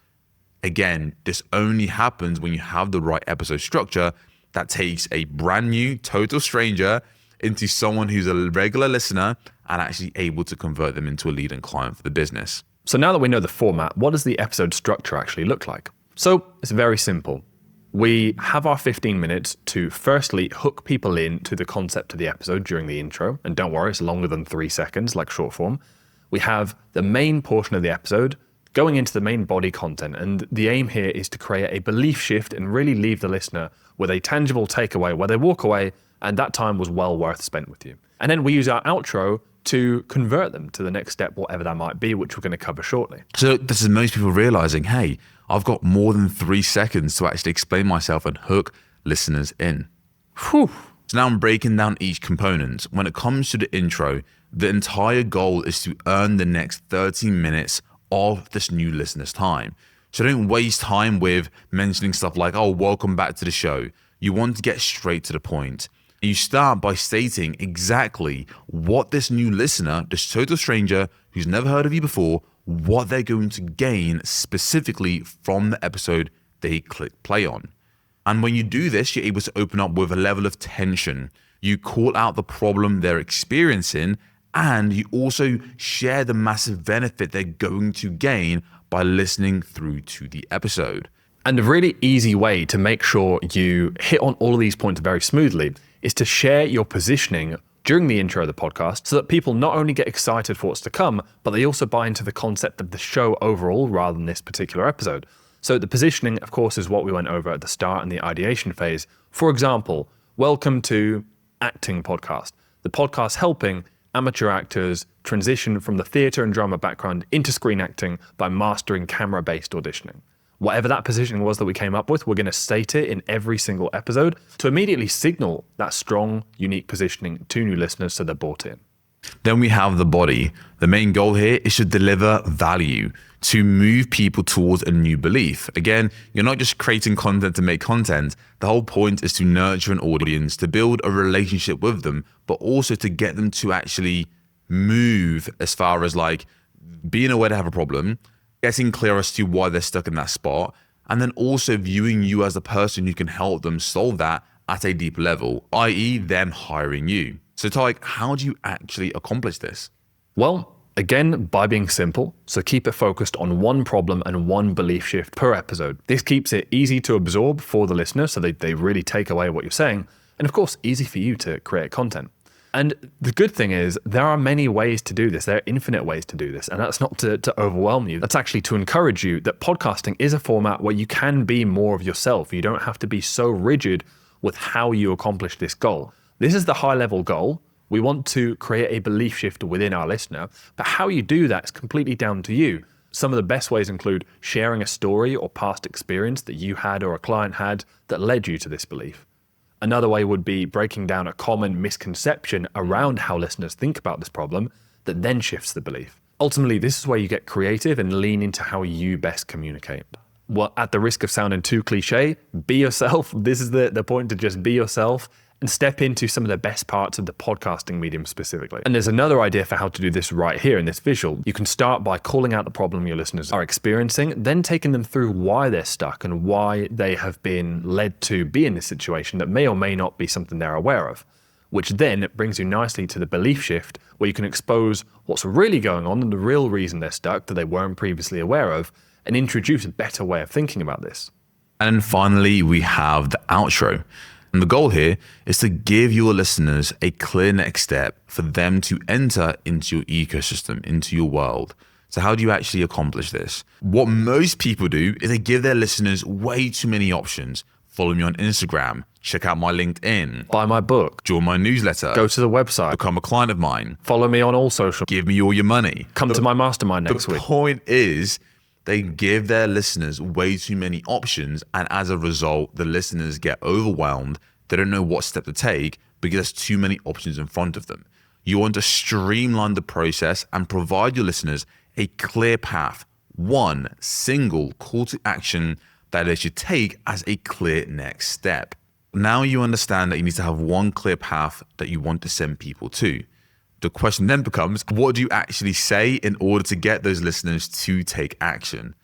Again, this only happens when you have the right episode structure that takes a brand new total stranger into someone who's a regular listener and actually able to convert them into a lead and client for the business. So now that we know the format, what does the episode structure actually look like? So it's very simple. We have our 15 minutes to firstly hook people in to the concept of the episode during the intro. And don't worry, it's longer than 3 seconds like short form. We have the main portion of the episode going into the main body content. And the aim here is to create a belief shift and really leave the listener with a tangible takeaway where they walk away and that time was well worth spent with you. And then we use our outro to convert them to the next step, whatever that might be, which we're going to cover shortly. So this is most people realizing, hey, I've got more than 3 seconds to actually explain myself and hook listeners in. Whew. So now I'm breaking down each component. When it comes to the intro, the entire goal is to earn the next 30 minutes of this new listener's time. So don't waste time with mentioning stuff like, oh, welcome back to the show. You want to get straight to the point. You start by stating exactly what this new listener, this total stranger who's never heard of you before, what they're going to gain specifically from the episode they click play on. And when you do this, you're able to open up with a level of tension. You call out the problem they're experiencing, and you also share the massive benefit they're going to gain by listening through to the episode. And a really easy way to make sure you hit on all of these points very smoothly is to share your positioning during the intro of the podcast so that people not only get excited for what's to come, but they also buy into the concept of the show overall rather than this particular episode. So the positioning, of course, is what we went over at the start in the ideation phase. For example, welcome to Acting Podcast, the podcast helping amateur actors transition from the theatre and drama background into screen acting by mastering camera-based auditioning. Whatever that positioning was that we came up with, we're going to state it in every single episode to immediately signal that strong, unique positioning to new listeners so they're bought in. Then we have the body. The main goal here is to deliver value, to move people towards a new belief. Again, you're not just creating content to make content. The whole point is to nurture an audience, to build a relationship with them, but also to get them to actually move as far as like being aware they have a problem, getting clear as to why they're stuck in that spot, and then also viewing you as a person who can help them solve that at a deep level, i.e. them hiring you. So Tyke, how do you actually accomplish this? Well, again, by being simple. So keep it focused on one problem and one belief shift per episode. This keeps it easy to absorb for the listener so they really take away what you're saying. And of course, easy for you to create content. And the good thing is there are many ways to do this. There are infinite ways to do this. And that's not to overwhelm you. That's actually to encourage you that podcasting is a format where you can be more of yourself. You don't have to be so rigid with how you accomplish this goal. This is the high level goal. We want to create a belief shift within our listener, but how you do that is completely down to you. Some of the best ways include sharing a story or past experience that you had or a client had that led you to this belief. Another way would be breaking down a common misconception around how listeners think about this problem that then shifts the belief. Ultimately, this is where you get creative and lean into how you best communicate. Well, at the risk of sounding too cliche, be yourself. This is the point, to just be yourself and step into some of the best parts of the podcasting medium specifically. And there's another idea for how to do this right here in this visual. You can start by calling out the problem your listeners are experiencing, then taking them through why they're stuck and why they have been led to be in this situation that may or may not be something they're aware of, which then brings you nicely to the belief shift where you can expose what's really going on and the real reason they're stuck that they weren't previously aware of and introduce a better way of thinking about this. And finally, we have the outro. And the goal here is to give your listeners a clear next step for them to enter into your ecosystem, into your world. So how do you actually accomplish this? What most people do is they give their listeners way too many options. Follow me on Instagram, check out my LinkedIn, Buy my book, join my newsletter, go to the website, become a client of mine, follow me on all social, give me all your money. come to my mastermind next week. The point is they give their listeners way too many options, and as a result, the listeners get overwhelmed. They don't know what step to take because there's too many options in front of them. You want to streamline the process and provide your listeners a clear path, one single call to action that they should take as a clear next step. Now you understand that you need to have one clear path that you want to send people to. The question then becomes, what do you actually say in order to get those listeners to take action?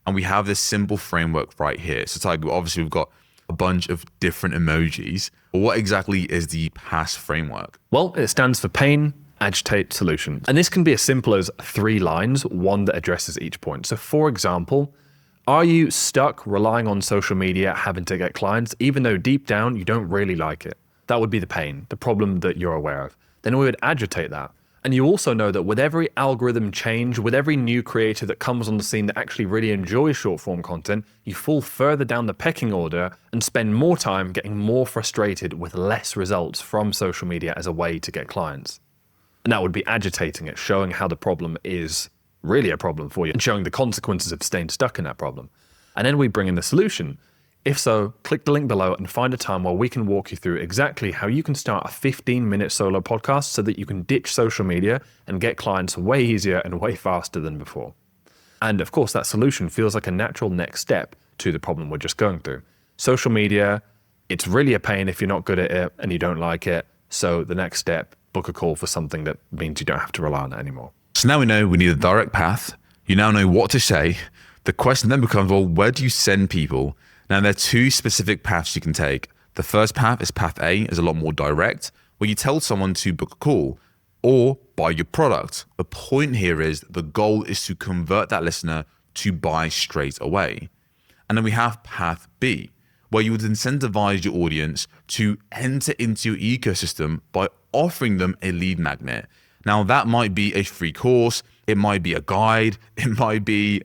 And we have this simple framework right here. So Tiger, obviously we've got a bunch of different emojis. What exactly is the PASS framework? Well, it stands for pain, agitate, solution. And this can be as simple as 3 lines, one that addresses each point. So for example, are you stuck relying on social media, having to get clients, even though deep down you don't really like it? That would be the pain, the problem that you're aware of. Then we would agitate that. And you also know that with every algorithm change, with every new creator that comes on the scene that actually really enjoys short form content, you fall further down the pecking order and spend more time getting more frustrated with less results from social media as a way to get clients. And that would be agitating it, showing how the problem is really a problem for you and showing the consequences of staying stuck in that problem. And then we bring in the solution. If so, click the link below and find a time where we can walk you through exactly how you can start a 15-minute solo podcast so that you can ditch social media and get clients way easier and way faster than before. And of course, that solution feels like a natural next step to the problem we're just going through. Social media It's really a pain if you're not good at it and you don't like it. So the next step, book a call for something that means you don't have to rely on it anymore. So now we know we need a direct path. You now know what to say. The question then becomes, well, where do you send people? Now, there are two specific paths you can take. The first path is path A, is a lot more direct, where you tell someone to book a call or buy your product. The point here is the goal is to convert that listener to buy straight away. And then we have path B, where you would incentivize your audience to enter into your ecosystem by offering them a lead magnet. Now, that might be a free course, it might be a guide, it might be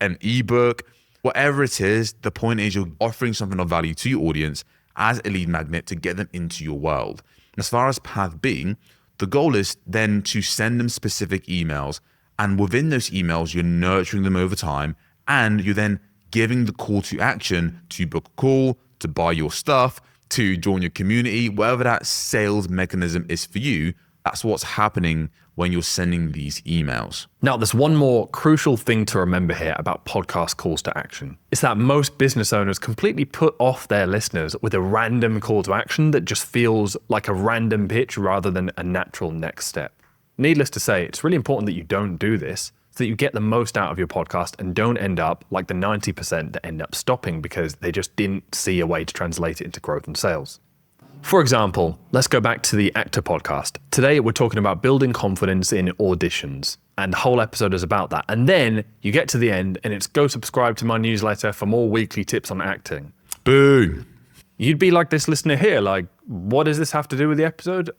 an ebook, whatever it is. The point is you're offering something of value to your audience as a lead magnet to get them into your world. As far as path B, the goal is then to send them specific emails. And within those emails, you're nurturing them over time, and you're then giving the call to action to book a call, to buy your stuff, to join your community, whatever that sales mechanism is for you. That's what's happening when you're sending these emails. Now, there's one more crucial thing to remember here about podcast calls to action. It's that most business owners completely put off their listeners with a random call to action that just feels like a random pitch rather than a natural next step. Needless to say, it's really important that you don't do this so that you get the most out of your podcast and don't end up like the 90% that end up stopping because they just didn't see a way to translate it into growth and sales. For example, let's go back to the Actor podcast. Today, we're talking about building confidence in auditions, and the whole episode is about that. And then you get to the end and it's go subscribe to my newsletter for more weekly tips on acting. Boo. You'd be like this listener here, like, what does this have to do with the episode?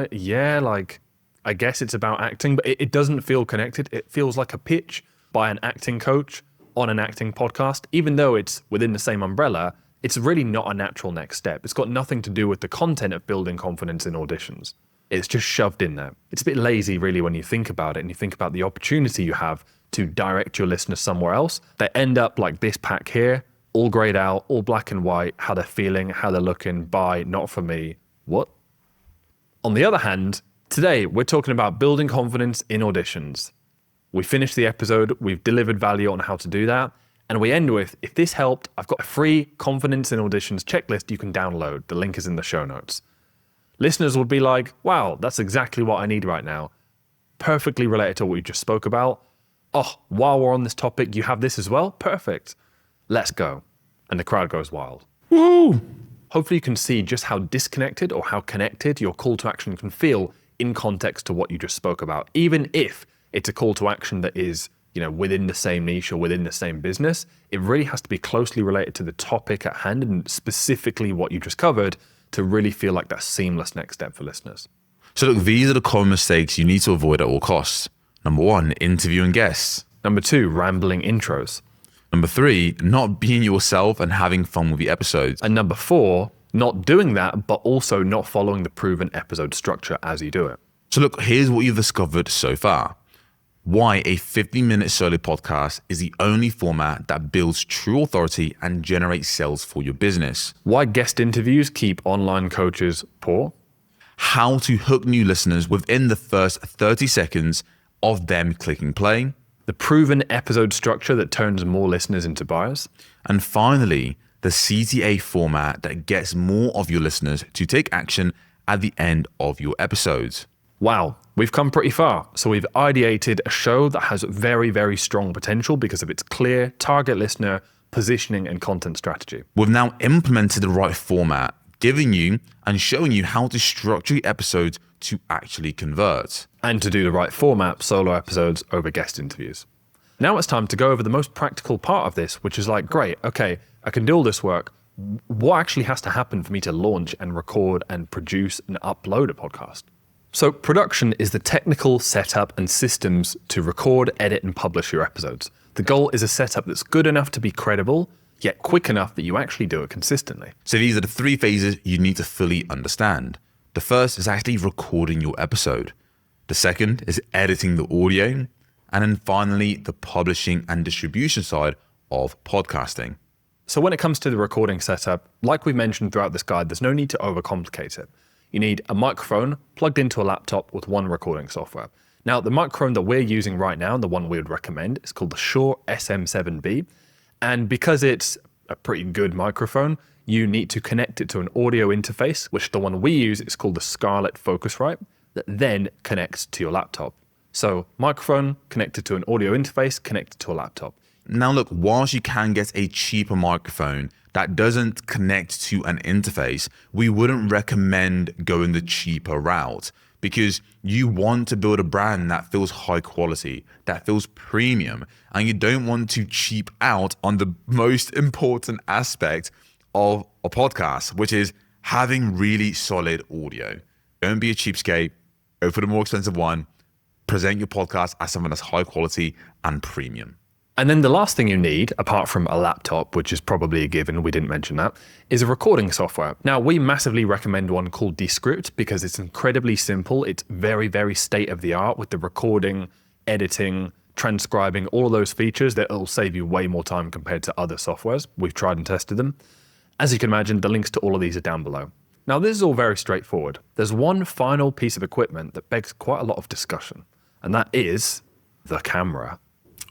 Yeah, like, I guess it's about acting, but it doesn't feel connected. It feels like a pitch by an acting coach on an acting podcast, even though it's within the same umbrella. It's really not a natural next step. It's got nothing to do with the content of building confidence in auditions. It's just shoved in there. It's a bit lazy, really, when you think about it and you think about the opportunity you have to direct your listeners somewhere else. They end up like this pack here, all grayed out, all black and white, how they're feeling, how they're looking, buy, not for me, what? On the other hand, today we're talking about building confidence in auditions. We finished the episode, we've delivered value on how to do that. And we end with, if this helped, I've got a free Confidence in Auditions checklist you can download. The link is in the show notes. Listeners would be like, wow, that's exactly what I need right now. Perfectly related to what you just spoke about. Oh, while we're on this topic, you have this as well? Perfect. Let's go. And the crowd goes wild. Woo! Hopefully you can see just how disconnected or how connected your call to action can feel in context to what you just spoke about, even if it's a call to action that is within the same niche or within the same business. It really has to be closely related to the topic at hand and specifically what you just covered to really feel like that seamless next step for listeners. So look, these are the common mistakes you need to avoid at all costs. Number 1, interviewing guests. Number 2, rambling intros. Number 3, not being yourself and having fun with the episodes. And number 4, not doing that, but also not following the proven episode structure as you do it. So look, here's what you've discovered so far. Why a 50-minute solo podcast is the only format that builds true authority and generates sales for your business. Why guest interviews keep online coaches poor. How to hook new listeners within the first 30 seconds of them clicking play. The proven episode structure that turns more listeners into buyers. And finally, the CTA format that gets more of your listeners to take action at the end of your episodes. Wow, we've come pretty far. So we've ideated a show that has very, very strong potential because of its clear target listener positioning and content strategy. We've now implemented the right format, giving you and showing you how to structure your episodes to actually convert. And to do the right format, solo episodes over guest interviews. Now it's time to go over the most practical part of this, which is like, great, okay, I can do all this work. What actually has to happen for me to launch and record and produce and upload a podcast? So production is the technical setup and systems to record, edit, and publish your episodes. The goal is a setup that's good enough to be credible, yet quick enough that you actually do it consistently. So these are the 3 phases you need to fully understand. The first is actually recording your episode. The second is editing the audio. And then finally, the publishing and distribution side of podcasting. So when it comes to the recording setup, like we mentioned throughout this guide, there's no need to overcomplicate it. You need a microphone plugged into a laptop with one recording software. Now, the microphone that we're using right now, the one we would recommend, is called the Shure SM7B. And because it's a pretty good microphone, you need to connect it to an audio interface, which the one we use is called the Scarlett Focusrite, that then connects to your laptop. So microphone connected to an audio interface, connected to a laptop. Now look, whilst you can get a cheaper microphone that doesn't connect to an interface, we wouldn't recommend going the cheaper route, because you want to build a brand that feels high quality, that feels premium, and you don't want to cheap out on the most important aspect of a podcast, which is having really solid audio. Don't be a cheapskate, go for the more expensive one, present your podcast as something that's high quality and premium. And then the last thing you need, apart from a laptop, which is probably a given, we didn't mention that, is a recording software. Now, we massively recommend one called Descript because it's incredibly simple. It's very, very state of the art with the recording, editing, transcribing, all of those features that will save you way more time compared to other softwares. We've tried and tested them. As you can imagine, the links to all of these are down below. Now, this is all very straightforward. There's one final piece of equipment that begs quite a lot of discussion, and that is the camera.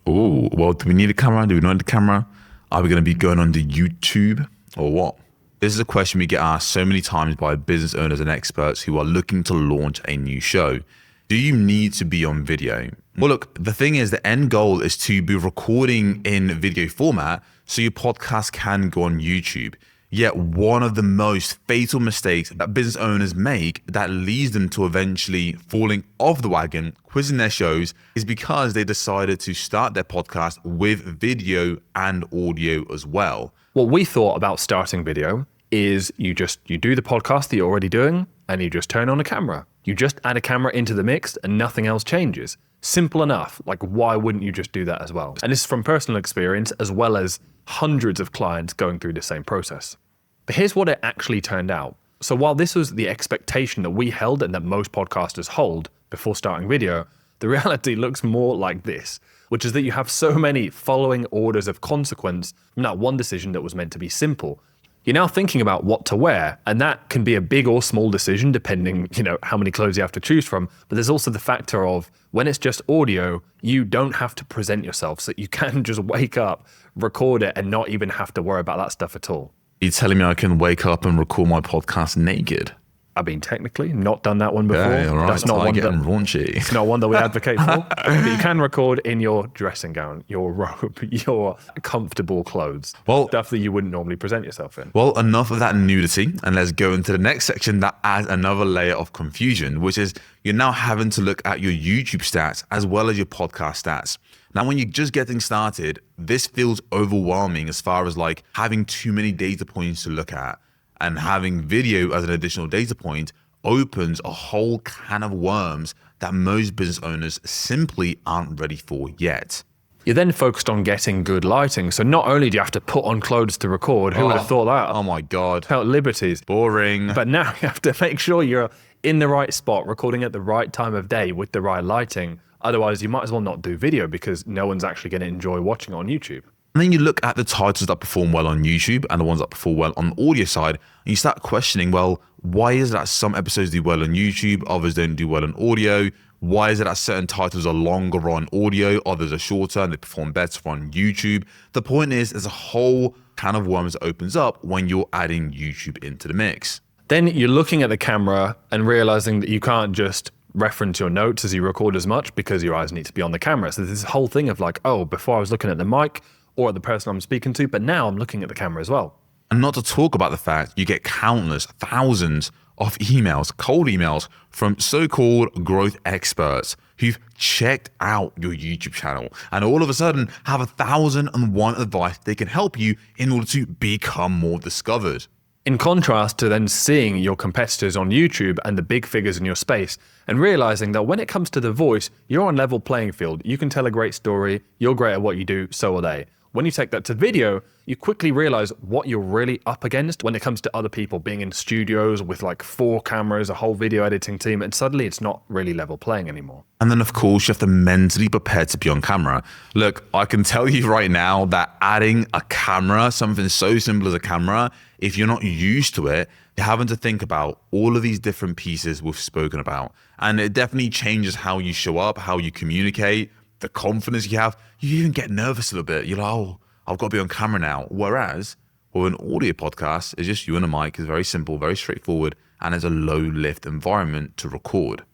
Oh, well, do we need a camera? Do we not need a camera? Are we going to be going on to YouTube or what? This is a question we get asked so many times by business owners and experts who are looking to launch a new show. Do you need to be on video? Well, look, the thing is, the end goal is to be recording in video format so your podcast can go on YouTube. Yet one of the most fatal mistakes that business owners make that leads them to eventually falling off the wagon, quitting their shows, is because they decided to start their podcast with video and audio as well. What we thought about starting video is you do the podcast that you're already doing and you just turn on a camera. You just add a camera into the mix and nothing else changes. Simple enough. Like, why wouldn't you just do that as well? And this is from personal experience as well as hundreds of clients going through the same process. But here's what it actually turned out. So while this was the expectation that we held and that most podcasters hold before starting video, the reality looks more like this, which is that you have so many following orders of consequence from that one decision that was meant to be simple. You're now thinking about what to wear, and that can be a big or small decision depending, how many clothes you have to choose from. But there's also the factor of when it's just audio, you don't have to present yourself, so you can just wake up, record it, and not even have to worry about that stuff at all. You're telling me I can wake up and record my podcast naked? I mean, technically, not done that one before. Yeah, all right. That's not one getting raunchy. It's not one that we advocate for. But you can record in your dressing gown, your robe, your comfortable clothes. Well, stuff that you wouldn't normally present yourself in. Well, enough of that nudity, and let's go into the next section that adds another layer of confusion, which is you're now having to look at your YouTube stats as well as your podcast stats. Now, when you're just getting started, this feels overwhelming as far as like having too many data points to look at. And having video as an additional data point opens a whole can of worms that most business owners simply aren't ready for yet. You're then focused on getting good lighting. So not only do you have to put on clothes to record, who would have thought that? Oh my God. Felt liberties. Boring. But now you have to make sure you're in the right spot, recording at the right time of day with the right lighting. Otherwise, you might as well not do video because no one's actually going to enjoy watching it on YouTube. And then you look at the titles that perform well on YouTube and the ones that perform well on the audio side, and you start questioning, well, why is it that some episodes do well on YouTube, others don't do well on audio? Why is it that certain titles are longer on audio, others are shorter, and they perform better on YouTube? The point is, there's a whole can of worms that opens up when you're adding YouTube into the mix. Then you're looking at the camera and realizing that you can't just reference your notes as you record as much because your eyes need to be on the camera. So there's this whole thing of like, oh, before I was looking at the mic or at the person I'm speaking to, but now I'm looking at the camera as well. And not to talk about the fact you get countless, thousands of emails, cold emails from so-called growth experts who've checked out your YouTube channel and all of a sudden have 1,001 advice they can help you in order to become more discovered. In contrast to then seeing your competitors on YouTube and the big figures in your space and realizing that when it comes to the voice, you're on level playing field. You can tell a great story, you're great at what you do, so are they. When you take that to video, you quickly realize what you're really up against when it comes to other people being in studios with like 4 cameras, a whole video editing team, and suddenly it's not really level playing anymore. And then of course you have to mentally prepare to be on camera. Look, I can tell you right now that adding a camera, something so simple as a camera, if you're not used to it, you're having to think about all of these different pieces we've spoken about. And it definitely changes how you show up, how you communicate, the confidence you have. You even get nervous a little bit. You're like, oh, I've got to be on camera now. Whereas Or an audio podcast is just you and a mic. It's very simple, very straightforward, and it's a low lift environment to record.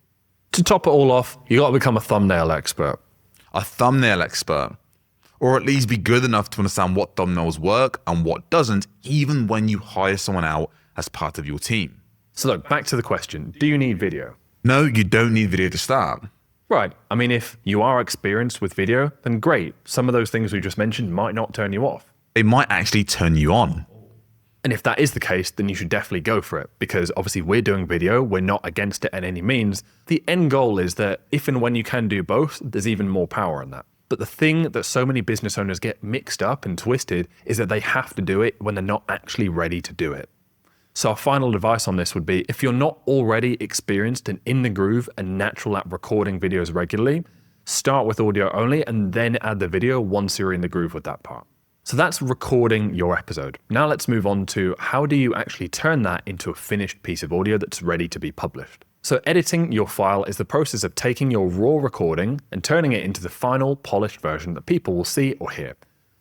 To top it all off, you got to become a thumbnail expert. A thumbnail expert, or at least be good enough to understand what thumbnails work and what doesn't, even when you hire someone out as part of your team. So look, back to the question, do you need video? No, you don't need video to start. Right. I mean, if you are experienced with video, then great. Some of those things we just mentioned might not turn you off. It might actually turn you on. And if that is the case, then you should definitely go for it, because obviously we're doing video, we're not against it at any means. The end goal is that if and when you can do both, there's even more power in that. But the thing that so many business owners get mixed up and twisted is that they have to do it when they're not actually ready to do it. So our final advice on this would be, if you're not already experienced and in the groove and natural at recording videos regularly, start with audio only and then add the video once you're in the groove with that part. So that's recording your episode. Now let's move on to how do you actually turn that into a finished piece of audio that's ready to be published. So editing your file is the process of taking your raw recording and turning it into the final polished version that people will see or hear.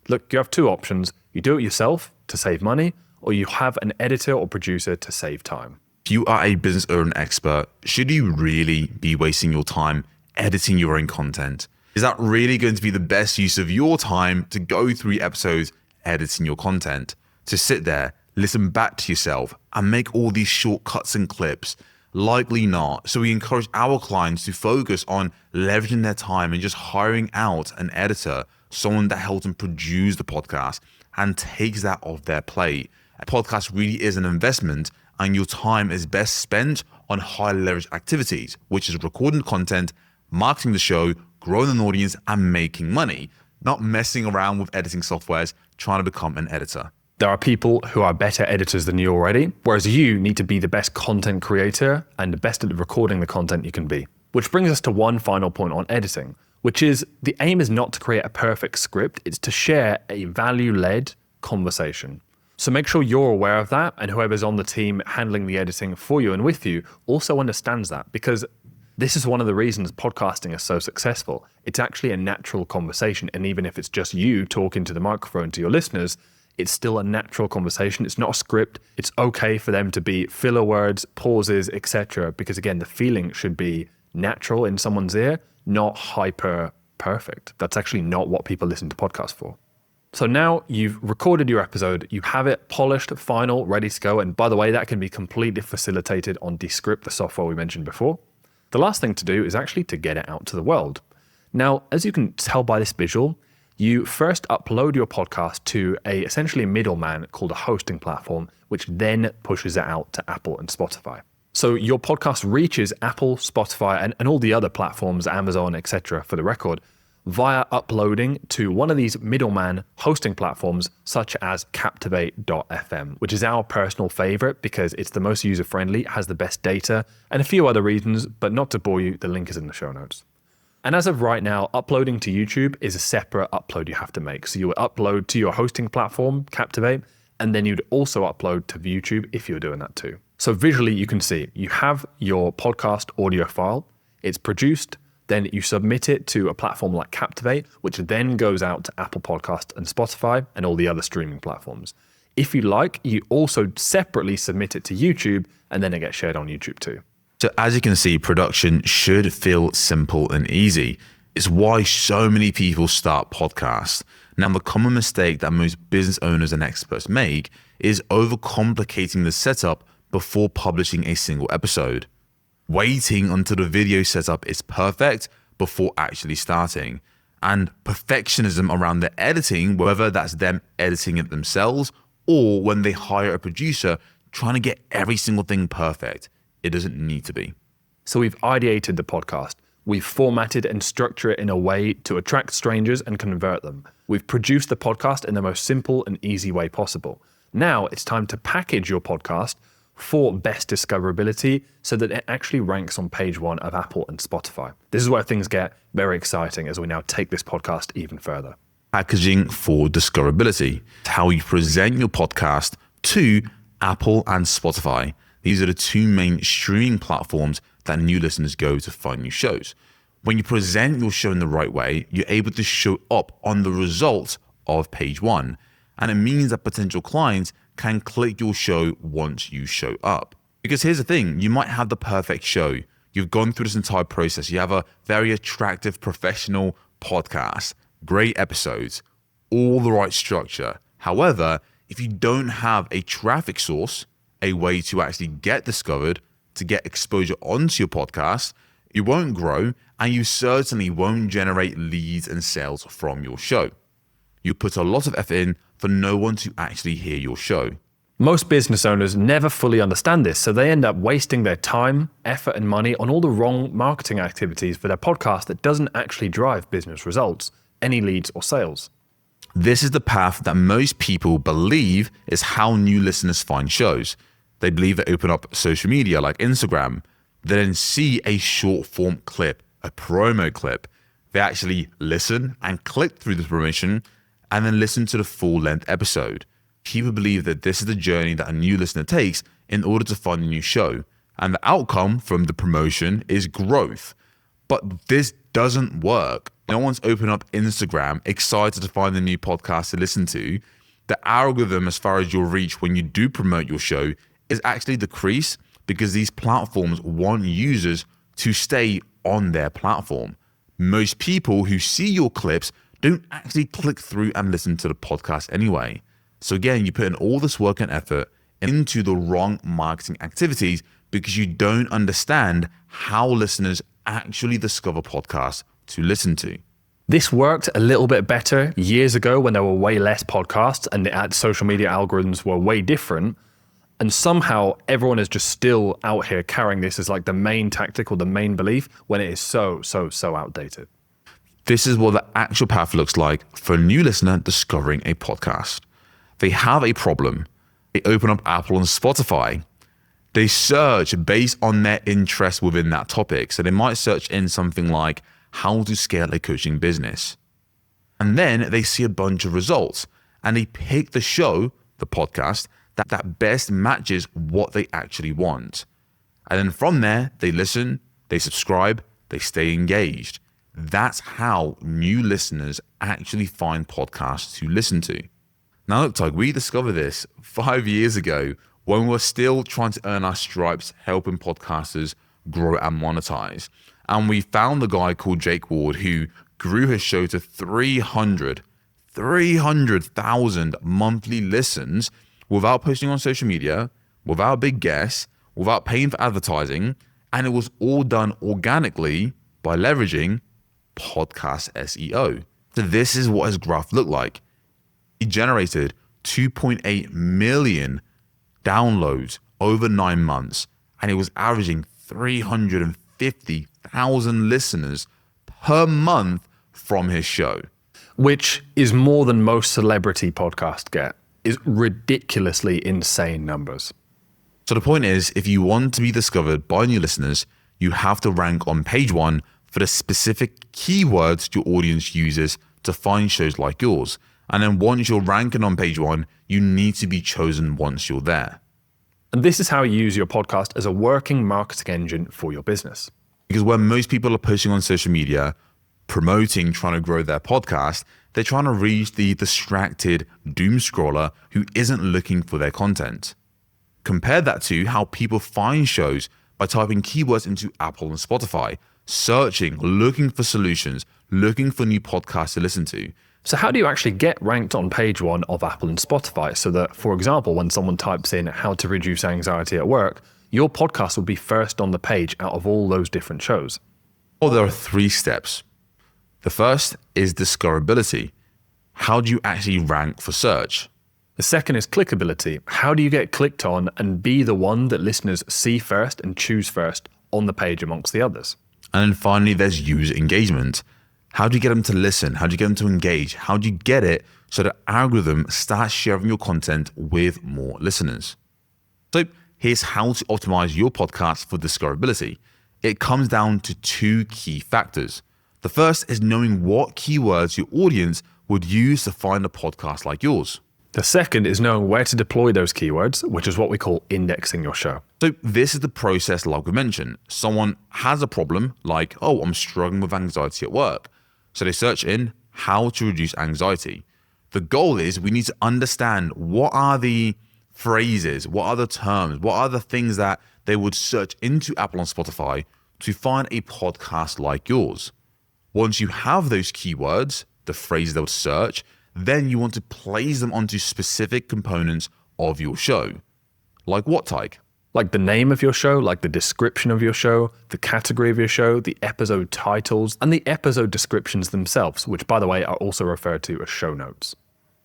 Look, you have two options. You do it yourself to save money, or you have an editor or producer to save time. If you are a business owner and expert, should you really be wasting your time editing your own content? Is that really going to be the best use of your time to go through episodes editing your content? To sit there, listen back to yourself, and make all these shortcuts and clips? Likely not. So we encourage our clients to focus on leveraging their time and just hiring out an editor, someone that helps them produce the podcast and takes that off their plate. A podcast really is an investment, and your time is best spent on high leverage activities, which is recording content, marketing the show, growing an audience, and making money, not messing around with editing softwares, trying to become an editor. There are people who are better editors than you already, whereas you need to be the best content creator and the best at recording the content you can be. Which brings us to one final point on editing, which is the aim is not to create a perfect script, it's to share a value-led conversation. So make sure you're aware of that, and whoever's on the team handling the editing for you and with you also understands that, because this is one of the reasons podcasting is so successful. It's actually a natural conversation, and even if it's just you talking to the microphone to your listeners, it's still a natural conversation. It's not a script. It's okay for them to be filler words, pauses, etc. Because again, the feeling should be natural in someone's ear, not hyper perfect. That's actually not what people listen to podcasts for. So now you've recorded your episode, you have it polished, final, ready to go. And by the way, that can be completely facilitated on Descript, the software we mentioned before. The last thing to do is actually to get it out to the world. Now, as you can tell by this visual, you first upload your podcast to essentially a middleman called a hosting platform, which then pushes it out to Apple and Spotify. So your podcast reaches Apple, Spotify, and all the other platforms, Amazon, etc., for the record, via uploading to one of these middleman hosting platforms, such as Captivate.fm, which is our personal favorite because it's the most user-friendly, has the best data, and a few other reasons, but not to bore you, the link is in the show notes. And as of right now, uploading to YouTube is a separate upload you have to make. So you would upload to your hosting platform, Captivate, and then you'd also upload to YouTube if you're doing that too. So visually, you can see you have your podcast audio file, it's produced, then you submit it to a platform like Captivate, which then goes out to Apple Podcast and Spotify and all the other streaming platforms. If you like, you also separately submit it to YouTube, and then it gets shared on YouTube too. So as you can see, production should feel simple and easy. It's why so many people start podcasts. Now, the common mistake that most business owners and experts make is overcomplicating the setup before publishing a single episode. Waiting until the video setup is perfect before actually starting. And perfectionism around the editing, whether that's them editing it themselves or when they hire a producer, trying to get every single thing perfect. It doesn't need to be. So we've ideated the podcast. We've formatted and structured it in a way to attract strangers and convert them. We've produced the podcast in the most simple and easy way possible. Now it's time to package your podcast for best discoverability so that it actually ranks on page 1 of Apple and Spotify. This is where things get very exciting as we now take this podcast even further. Packaging for discoverability. How you present your podcast to Apple and Spotify. These are the two main streaming platforms that new listeners go to find new shows. When you present your show in the right way, you're able to show up on the results of page 1. And it means that potential clients can click your show once you show up. Because here's the thing, you might have the perfect show. You've gone through this entire process. You have a very attractive professional podcast, great episodes, all the right structure. However, if you don't have a traffic source, a way to actually get discovered, to get exposure onto your podcast, you won't grow and you certainly won't generate leads and sales from your show. You put a lot of effort in for no one to actually hear your show. Most business owners never fully understand this, so they end up wasting their time, effort, and money on all the wrong marketing activities for their podcast that doesn't actually drive business results, any leads or sales. This is the path that most people believe is how new listeners find shows. They believe they open up social media like Instagram. They then see a short form clip, a promo clip. They actually listen and click through the promotion and then listen to the full length episode. People believe that this is the journey that a new listener takes in order to find a new show. And the outcome from the promotion is growth. But this doesn't work. No one's opened up Instagram excited to find a new podcast to listen to. The algorithm, as far as your reach when you do promote your show, is actually decreased because these platforms want users to stay on their platform. Most people who see your clips don't actually click through and listen to the podcast anyway. So again, you put in all this work and effort into the wrong marketing activities because you don't understand how listeners actually discover podcasts to listen to. This worked a little bit better years ago when there were way less podcasts and the social media algorithms were way different. And somehow everyone is just still out here carrying this as like the main tactic or the main belief when it is so outdated. This is what the actual path looks like for a new listener discovering a podcast. They have a problem. They open up Apple and Spotify. They search based on their interest within that topic. So they might search in something like how to scale a coaching business. And then they see a bunch of results and they pick the show, the podcast, that best matches what they actually want. And then from there, they listen, they subscribe, they stay engaged. That's how new listeners actually find podcasts to listen to. Now look, Tug, we discovered this 5 years ago when we were still trying to earn our stripes, helping podcasters grow and monetize. And we found a guy called Jake Ward who grew his show to 300,000 monthly listens without posting on social media, without big guests, without paying for advertising. And it was all done organically by leveraging podcast SEO. So this is what his graph looked like. He generated 2.8 million downloads over 9 months, and he was averaging 350,000 listeners per month from his show. Which is more than most celebrity podcasts get. Is ridiculously insane numbers. So the point is, if you want to be discovered by new listeners, you have to rank on page 1 for the specific keywords your audience uses to find shows like yours. And then once you're ranking on page 1, you need to be chosen once you're there. And this is how you use your podcast as a working marketing engine for your business. Because when most people are posting on social media, promoting, trying to grow their podcast, they're trying to reach the distracted doom scroller who isn't looking for their content. Compare that to how people find shows by typing keywords into Apple and Spotify, searching, looking for solutions, looking for new podcasts to listen to. So how do you actually get ranked on page 1 of Apple and Spotify so that, for example, when someone types in how to reduce anxiety at work, your podcast will be first on the page out of all those different shows? Well, there are 3 steps. The first is discoverability. How do you actually rank for search? The second is clickability. How do you get clicked on and be the one that listeners see first and choose first on the page amongst the others? And then finally, there's user engagement. How do you get them to listen? How do you get them to engage? How do you get it so the algorithm starts sharing your content with more listeners? So here's how to optimize your podcast for discoverability. It comes down to 2 key factors. The first is knowing what keywords your audience would use to find a podcast like yours. The second is knowing where to deploy those keywords, which is what we call indexing your show. So this is the process like we mentioned. Someone has a problem like, I'm struggling with anxiety at work. So they search in how to reduce anxiety. The goal is we need to understand what are the phrases, what are the terms, what are the things that they would search into Apple and Spotify to find a podcast like yours. Once you have those keywords, the phrases they would search, then you want to place them onto specific components of your show. Like what, Tyke? Like the name of your show, like the description of your show, the category of your show, the episode titles, and the episode descriptions themselves, which, by the way, are also referred to as show notes.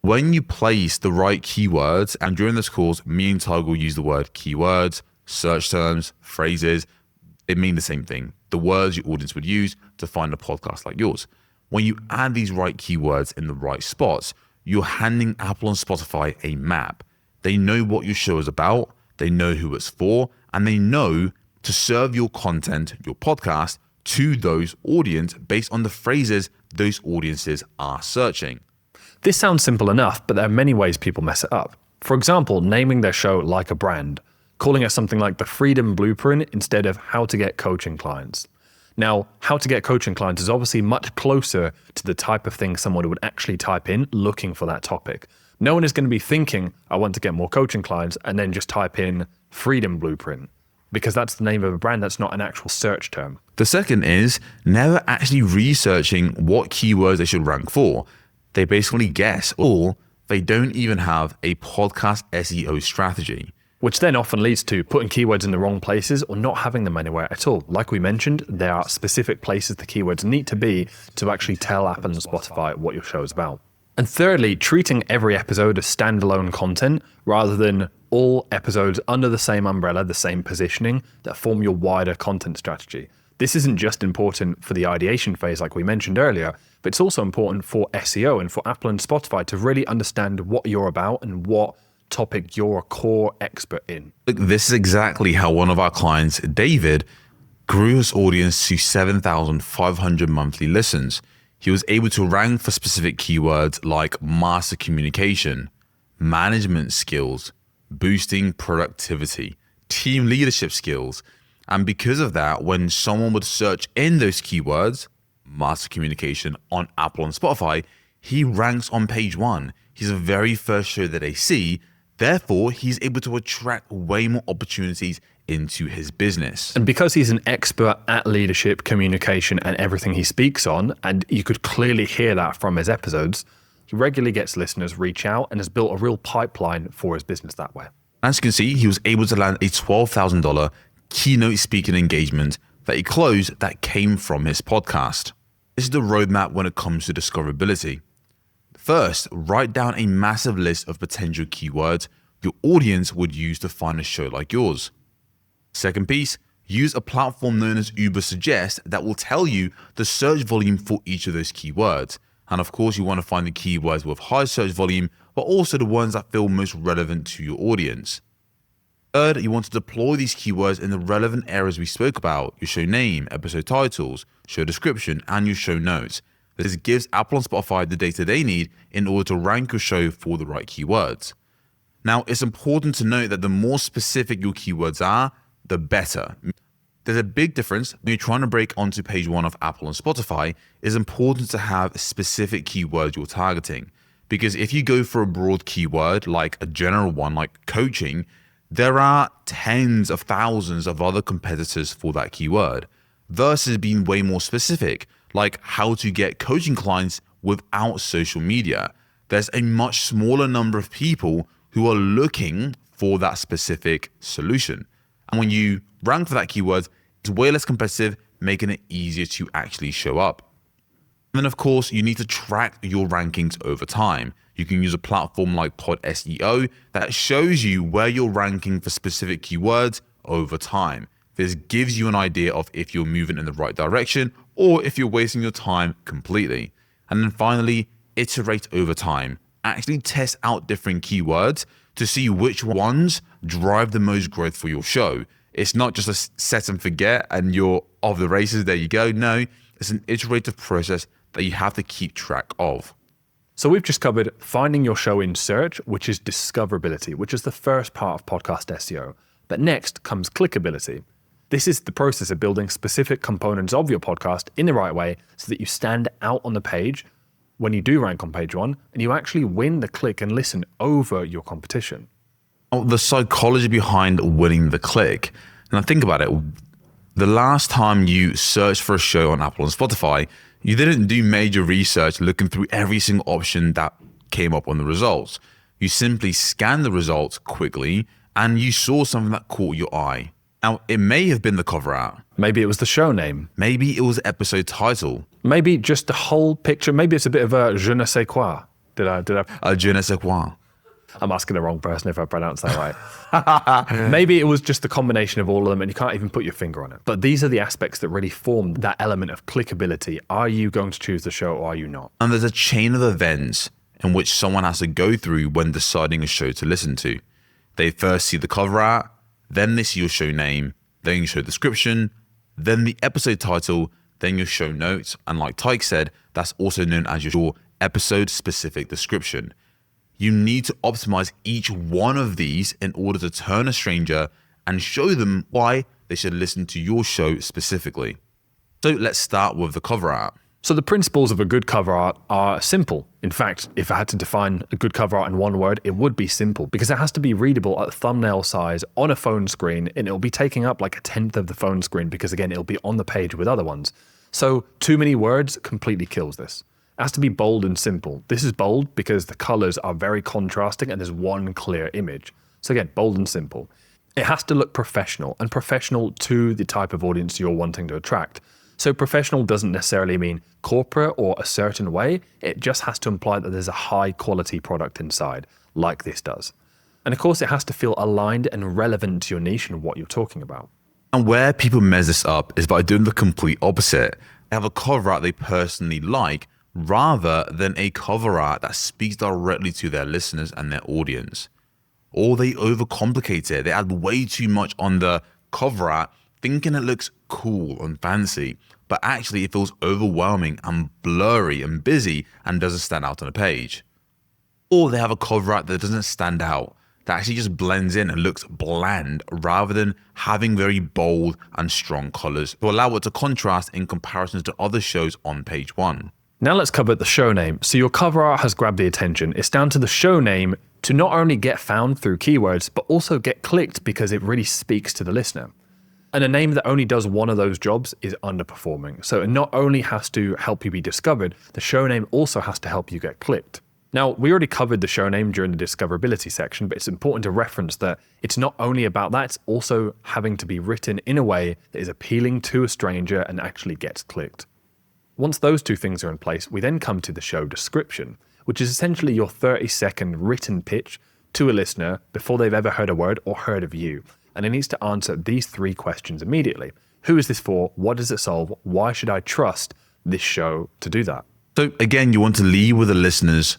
When you place the right keywords, and during this course, me and Tyke will use the word keywords, search terms, phrases, it mean the same thing. The words your audience would use to find a podcast like yours. When you add these right keywords in the right spots, you're handing Apple and Spotify a map. They know what your show is about, they know who it's for, and they know to serve your content, your podcast, to those audience based on the phrases those audiences are searching. This sounds simple enough, but there are many ways people mess it up. For example, naming their show like a brand, calling it something like the Freedom Blueprint instead of How to Get Coaching Clients. Now, How to Get Coaching Clients is obviously much closer to the type of thing someone would actually type in looking for that topic. No one is going to be thinking, I want to get more coaching clients, and then just type in Freedom Blueprint, because that's the name of a brand. That's not an actual search term. The second is never actually researching what keywords they should rank for. They basically guess, or they don't even have a podcast SEO strategy. Which then often leads to putting keywords in the wrong places or not having them anywhere at all. Like we mentioned, there are specific places the keywords need to be to actually tell Apple and Spotify what your show is about. And thirdly, treating every episode as standalone content rather than all episodes under the same umbrella, the same positioning that form your wider content strategy. This isn't just important for the ideation phase like we mentioned earlier, but it's also important for SEO and for Apple and Spotify to really understand what you're about and what topic you're a core expert in. This is exactly how one of our clients, David, grew his audience to 7,500 monthly listens. He was able to rank for specific keywords like master communication, management skills, boosting productivity, team leadership skills. And because of that, when someone would search in those keywords, master communication on Apple and Spotify, he ranks on page 1. He's the very first show that they see. Therefore, he's able to attract way more opportunities into his business. And because he's an expert at leadership, communication, and everything he speaks on, and you could clearly hear that from his episodes, he regularly gets listeners reach out and has built a real pipeline for his business that way. As you can see, he was able to land a $12,000 keynote speaking engagement that he closed that came from his podcast. This is the roadmap when it comes to discoverability. First, write down a massive list of potential keywords your audience would use to find a show like yours. Second piece, use a platform known as Ubersuggest that will tell you the search volume for each of those keywords. And of course, you want to find the keywords with high search volume, but also the ones that feel most relevant to your audience. Third, you want to deploy these keywords in the relevant areas we spoke about: your show name, episode titles, show description, and your show notes. This gives Apple and Spotify the data they need in order to rank your show for the right keywords. Now, it's important to note that the more specific your keywords are, the better. There's a big difference when you're trying to break onto page 1 of Apple and Spotify. It's important to have specific keywords you're targeting, because if you go for a broad keyword like a general one like coaching, there are tens of thousands of other competitors for that keyword, versus being way more specific, like how to get coaching clients without social media. There's a much smaller number of people who are looking for that specific solution. And when you rank for that keyword, it's way less competitive, making it easier to actually show up. And then of course, you need to track your rankings over time. You can use a platform like Pod SEO that shows you where you're ranking for specific keywords over time. This gives you an idea of if you're moving in the right direction or if you're wasting your time completely. And then finally, iterate over time. Actually test out different keywords to see which ones drive the most growth for your show. It's not just a set and forget and you're off the races, there you go. No, it's an iterative process that you have to keep track of. So we've just covered finding your show in search, which is discoverability, which is the first part of podcast SEO. But next comes clickability. This is the process of building specific components of your podcast in the right way so that you stand out on the page when you do rank on page one and you actually win the click and listen over your competition. Oh, the psychology behind winning the click. Now think about it. The last time you searched for a show on Apple and Spotify, you didn't do major research looking through every single option that came up on the results. You simply scanned the results quickly and you saw something that caught your eye. Now, it may have been the cover art. Maybe it was the show name. Maybe it was the episode title. Maybe just the whole picture. Maybe it's a bit of a je ne sais quoi. Did I? Je ne sais quoi. I'm asking the wrong person if I pronounce that right. Maybe it was just the combination of all of them and you can't even put your finger on it. But these are the aspects that really form that element of clickability. Are you going to choose the show or are you not? And there's a chain of events in which someone has to go through when deciding a show to listen to. They first see the cover art, then they see your show name, then your show description, then the episode title, then your show notes. And like Tyke said, that's also known as your episode specific description. You need to optimize each one of these in order to turn a stranger and show them why they should listen to your show specifically. So let's start with the cover art. So the principles of a good cover art are simple. In fact, if I had to define a good cover art in one word, it would be simple because it has to be readable at thumbnail size on a phone screen and it'll be taking up like 1/10 of the phone screen because again, it'll be on the page with other ones. So too many words completely kills this. It has to be bold and simple. This is bold because the colors are very contrasting and there's one clear image. So again, bold and simple. It has to look professional and professional to the type of audience you're wanting to attract. So professional doesn't necessarily mean corporate or a certain way. It just has to imply that there's a high quality product inside, like this does. And of course, it has to feel aligned and relevant to your niche and what you're talking about. And where people mess this up is by doing the complete opposite. They have a cover art they personally like rather than a cover art that speaks directly to their listeners and their audience. Or they overcomplicate it. They add way too much on the cover art, thinking it looks cool and fancy, but actually it feels overwhelming and blurry and busy and doesn't stand out on a page. Or they have a cover art that doesn't stand out, that actually just blends in and looks bland rather than having very bold and strong colors to allow it to contrast in comparison to other shows on page one. Now let's cover the show name. So your cover art has grabbed the attention. It's down to the show name to not only get found through keywords, but also get clicked because it really speaks to the listener. And a name that only does one of those jobs is underperforming. So it not only has to help you be discovered, the show name also has to help you get clicked. Now, we already covered the show name during the discoverability section, but it's important to reference that it's not only about that, it's also having to be written in a way that is appealing to a stranger and actually gets clicked. Once those two things are in place, we then come to the show description, which is essentially your 30-second written pitch to a listener before they've ever heard a word or heard of you. And it needs to answer these 3 questions immediately. Who is this for? What does it solve? Why should I trust this show to do that? So again, you want to lead with the listeners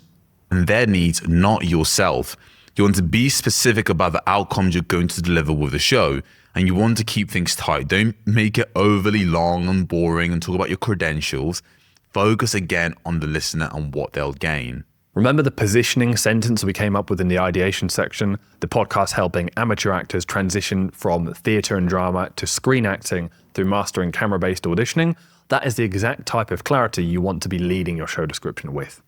and their needs, not yourself. You want to be specific about the outcomes you're going to deliver with the show, and you want to keep things tight. Don't make it overly long and boring and talk about your credentials. Focus again on the listener and what they'll gain. Remember the positioning sentence we came up with in the ideation section? The podcast helping amateur actors transition from theatre and drama to screen acting through mastering camera-based auditioning. That is the exact type of clarity you want to be leading your show description with.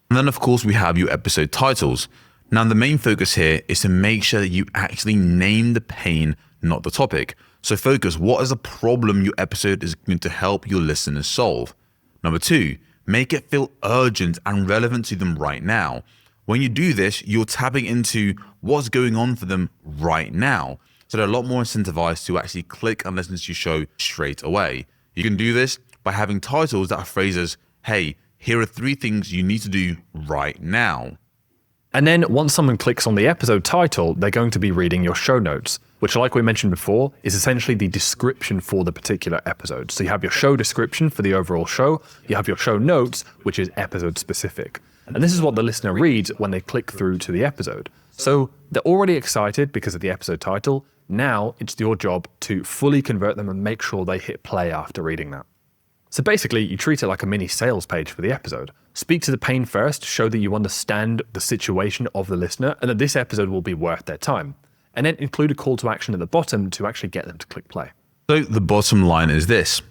And then of course we have your episode titles. Now the main focus here is to make sure that you actually name the pain, not the topic. So focus, what is the problem your episode is going to help your listeners solve? Number 2, make it feel urgent and relevant to them right now. When you do this, you're tapping into what's going on for them right now. So they're a lot more incentivized to actually click and listen to your show straight away. You can do this by having titles that are phrases, hey, here are 3 things you need to do right now. And then once someone clicks on the episode title, they're going to be reading your show notes, which like we mentioned before, is essentially the description for the particular episode. So you have your show description for the overall show, you have your show notes, which is episode specific. And this is what the listener reads when they click through to the episode. So they're already excited because of the episode title. Now it's your job to fully convert them and make sure they hit play after reading that. So basically, you treat it like a mini sales page for the episode. Speak to the pain first, show that you understand the situation of the listener and that this episode will be worth their time. And then include a call to action at the bottom to actually get them to click play. So the bottom line is this.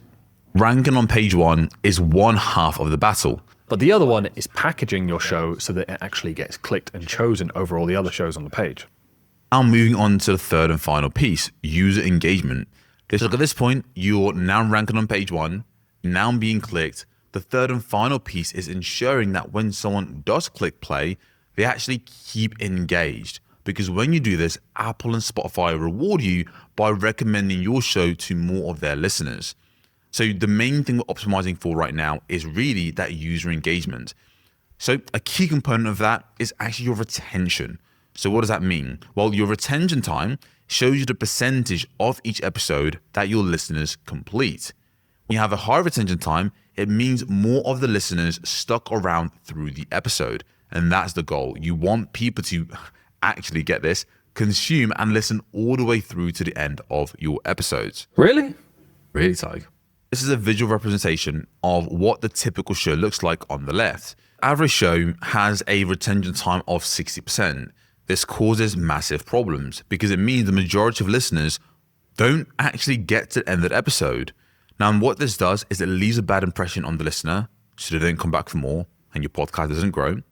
Ranking on page one is one half of the battle. But the other one is packaging your show so that it actually gets clicked and chosen over all the other shows on the page. Now moving on to the third and final piece, user engagement. Let's look at this point, you're now ranking on page one, now being clicked. The third and final piece is ensuring that when someone does click play, they actually keep engaged. Because when you do this, Apple and Spotify reward you by recommending your show to more of their listeners. So the main thing we're optimizing for right now is really that user engagement. So a key component of that is actually your retention. So what does that mean? Well, your retention time shows you the percentage of each episode that your listeners complete. When you have a high retention time, it means more of the listeners stuck around through the episode. And that's the goal. You want people to actually get this, consume and listen all the way through to the end of your episodes. Really? Really, Tig. This is a visual representation of what the typical show looks like on the left. Average show has a retention time of 60%. This causes massive problems because it means the majority of listeners don't actually get to the end of the episode. Now, what this does is it leaves a bad impression on the listener, so they don't come back for more and your podcast doesn't grow.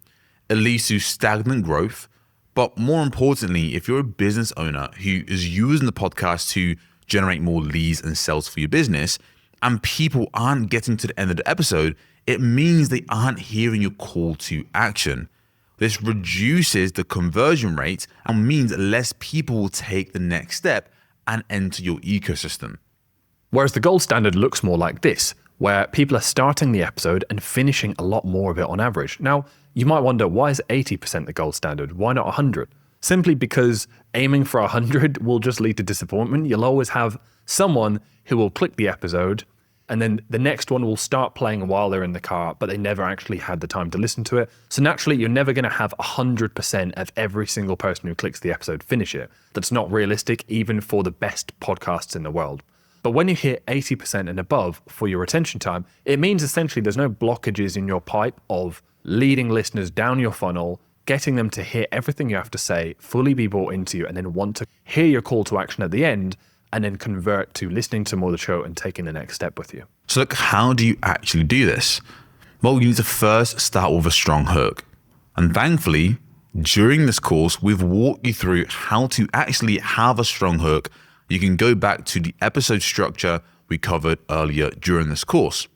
It leads to stagnant growth. But more importantly, if you're a business owner who is using the podcast to generate more leads and sales for your business, and people aren't getting to the end of the episode, it means they aren't hearing your call to action. This reduces the conversion rate and means less people will take the next step and enter your ecosystem. Whereas the gold standard looks more like this, where people are starting the episode and finishing a lot more of it on average. Now, you might wonder, why is 80% the gold standard? Why not 100? Simply because aiming for 100 will just lead to disappointment. You'll always have someone who will click the episode and then the next one will start playing while they're in the car, but they never actually had the time to listen to it. So naturally, you're never going to have 100% of every single person who clicks the episode finish it. That's not realistic, even for the best podcasts in the world. But when you hit 80% and above for your retention time, it means essentially there's no blockages in your pipe of leading listeners down your funnel, getting them to hear everything you have to say, fully be bought into you, and then want to hear your call to action at the end, and then convert to listening to more of the show and taking the next step with you. So look, how do you actually do this? Well, you need to first start with a strong hook. And thankfully, during this course, we've walked you through how to actually have a strong hook. You can go back to the episode structure we covered earlier during this course.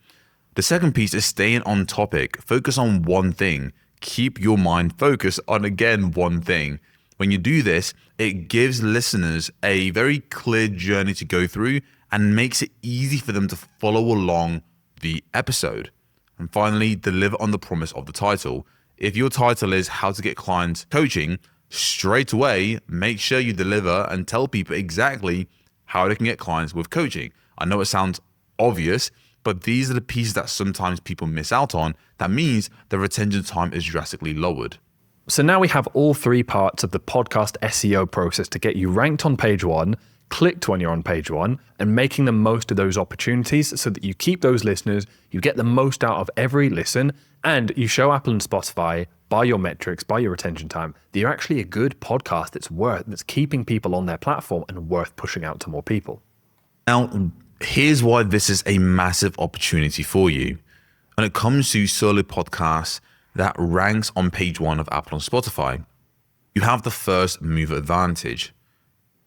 The second piece is staying on topic. Focus on one thing. Keep your mind focused on, again, one thing. When you do this, it gives listeners a very clear journey to go through and makes it easy for them to follow along the episode. And finally, deliver on the promise of the title. If your title is How to Get Clients Coaching, straight away, make sure you deliver and tell people exactly how they can get clients with coaching. I know it sounds obvious, but these are the pieces that sometimes people miss out on. That means the retention time is drastically lowered. So now we have all three parts of the podcast SEO process to get you ranked on page one, clicked when you're on page one, and making the most of those opportunities so that you keep those listeners, you get the most out of every listen, and you show Apple and Spotify by your metrics, by your retention time, that you're actually a good podcast that's keeping people on their platform and worth pushing out to more people. Now, here's why this is a massive opportunity for you. When it comes to solo podcasts that ranks on page one of Apple and Spotify, you have the first mover advantage.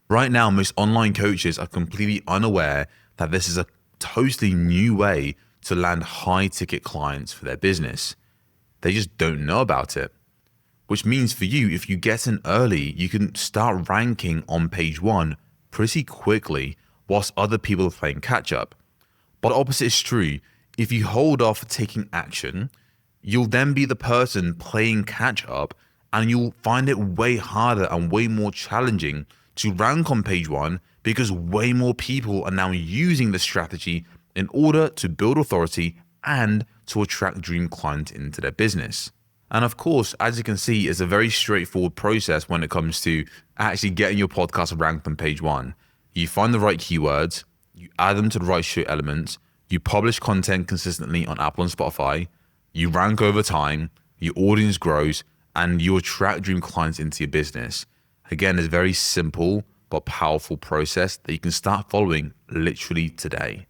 Right now, most online coaches are completely unaware that this is a totally new way to land high ticket clients for their business. They just don't know about it. Which means for you, if you get in early, you can start ranking on page one pretty quickly whilst other people are playing catch up. But the opposite is true. If you hold off taking action, you'll then be the person playing catch up and you'll find it way harder and way more challenging to rank on page one because way more people are now using the strategy in order to build authority and to attract dream clients into their business. And of course, as you can see, it's a very straightforward process when it comes to actually getting your podcast ranked on page one. You find the right keywords, you add them to the right show elements, you publish content consistently on Apple and Spotify, you rank over time, your audience grows, and you attract dream clients into your business. Again, it's a very simple but powerful process that you can start following literally today.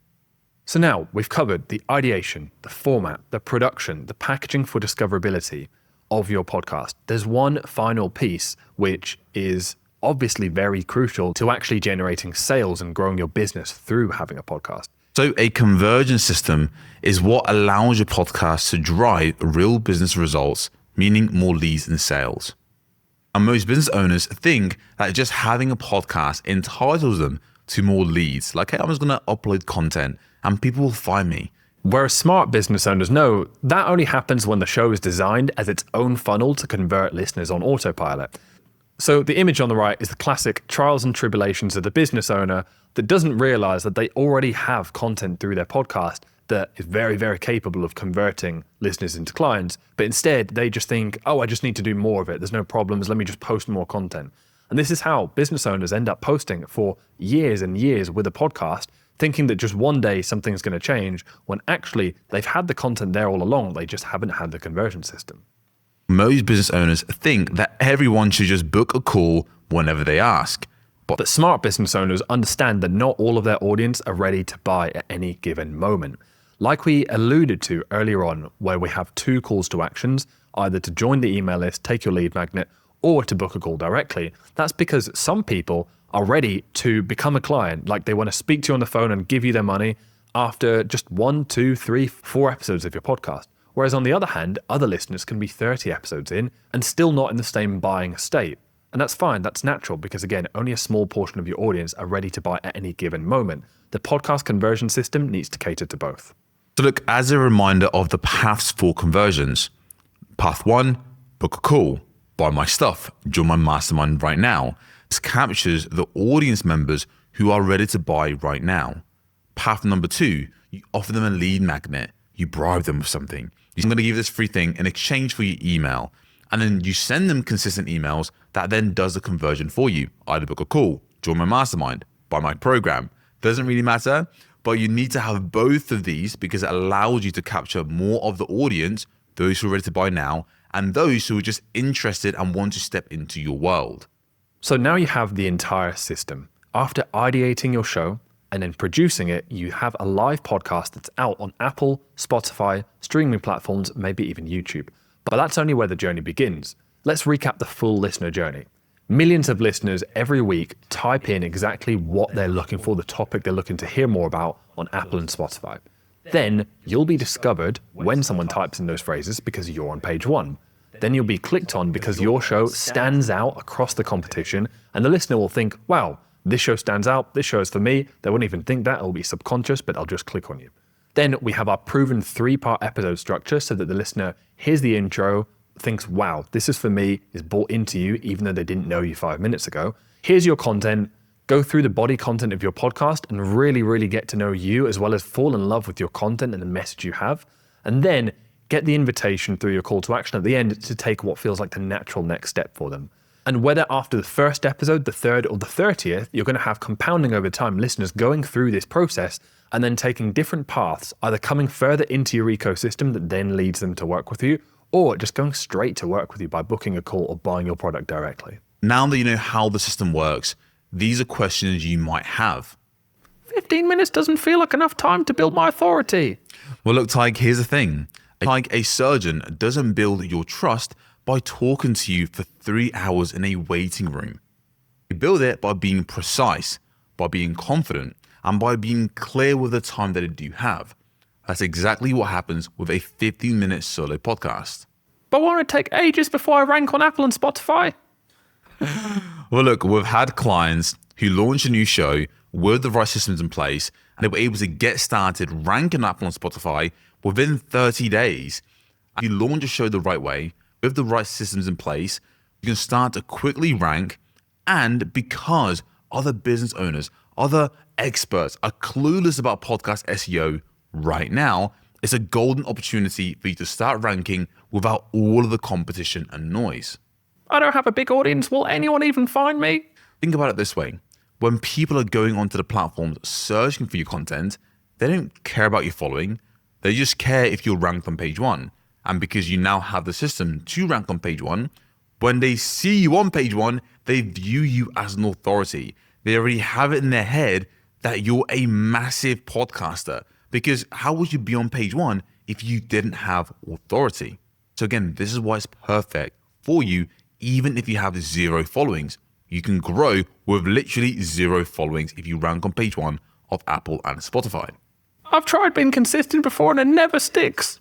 So now we've covered the ideation, the format, the production, the packaging for discoverability of your podcast. There's one final piece which is obviously very crucial to actually generating sales and growing your business through having a podcast. So a conversion system is what allows your podcast to drive real business results, meaning more leads and sales. And most business owners think that just having a podcast entitles them to more leads. Like, hey, I'm just going to upload content and people will find me. Whereas smart business owners know that only happens when the show is designed as its own funnel to convert listeners on autopilot. So the image on the right is the classic trials and tribulations of the business owner that doesn't realize that they already have content through their podcast that is very, very capable of converting listeners into clients. But instead, they just think, oh, I just need to do more of it. There's no problems. Let me just post more content. And this is how business owners end up posting for years and years with a podcast, thinking that just one day something's going to change, when actually they've had the content there all along. They just haven't had the conversion system. Most business owners think that everyone should just book a call whenever they ask. But smart business owners understand that not all of their audience are ready to buy at any given moment. Like we alluded to earlier on, where we have two calls to actions, either to join the email list, take your lead magnet, or to book a call directly. That's because some people are ready to become a client, like they want to speak to you on the phone and give you their money after just 1, 2, 3, 4 episodes of your podcast. Whereas on the other hand, other listeners can be 30 episodes in and still not in the same buying state. And that's fine, that's natural, because again, only a small portion of your audience are ready to buy at any given moment. The podcast conversion system needs to cater to both. So look, as a reminder of the paths for conversions. Path 1, book a call, buy my stuff, join my mastermind right now. This captures the audience members who are ready to buy right now. Path number 2, you offer them a lead magnet. You bribe them with something. You're going to give this free thing in exchange for your email. And then you send them consistent emails that then does the conversion for you. Either book a call, join my mastermind, buy my program. Doesn't really matter, but you need to have both of these because it allows you to capture more of the audience, those who are ready to buy now, and those who are just interested and want to step into your world. So now you have the entire system. After ideating your show and then producing it, you have a live podcast that's out on Apple, Spotify, streaming platforms, maybe even YouTube. But that's only where the journey begins. Let's recap the full listener journey. Millions of listeners every week type in exactly what they're looking for, the topic they're looking to hear more about on Apple and Spotify. Then you'll be discovered when someone types in those phrases because you're on page 1. Then you'll be clicked on because your show stands out across the competition, and the listener will think, wow, this show stands out, this show is for me. They won't even think that, it'll be subconscious, but they'll just click on you. Then we have our proven 3-part episode structure so that the listener hears the intro, thinks, wow, this is for me, is bought into you, even though they didn't know you 5 minutes ago. Here's your content, go through the body content of your podcast and really, really get to know you, as well as fall in love with your content and the message you have. And then get the invitation through your call to action at the end to take what feels like the natural next step for them. And whether after the first episode, the 3rd or the 30th, you're going to have compounding over time listeners going through this process and then taking different paths, either coming further into your ecosystem that then leads them to work with you, or just going straight to work with you by booking a call or buying your product directly. Now that you know how the system works, these are questions you might have. 15 minutes doesn't feel like enough time to build my authority. Well, look, Tyke, here's the thing. Like a surgeon doesn't build your trust by talking to you for 3 hours in a waiting room. You build it by being precise, by being confident, and by being clear with the time that you do have. That's exactly what happens with a 15-minute solo podcast. But won't it take ages before I rank on Apple and Spotify? Well, look, we've had clients who launched a new show with the right systems in place, and they were able to get started ranking Apple and Spotify within 30 days. If you launch a show the right way, with the right systems in place, you can start to quickly rank. And because other business owners, other experts are clueless about podcast SEO right now, it's a golden opportunity for you to start ranking without all of the competition and noise. I don't have a big audience. Will anyone even find me? Think about it this way. When people are going onto the platforms searching for your content, they don't care about your following. They just care if you're ranked on page 1. And because you now have the system to rank on page 1, when they see you on page 1, they view you as an authority. They already have it in their head that you're a massive podcaster because how would you be on page one if you didn't have authority? So again, this is why it's perfect for you, even if you have 0 followings. You can grow with literally 0 followings if you rank on page one of Apple and Spotify. I've tried being consistent before and it never sticks.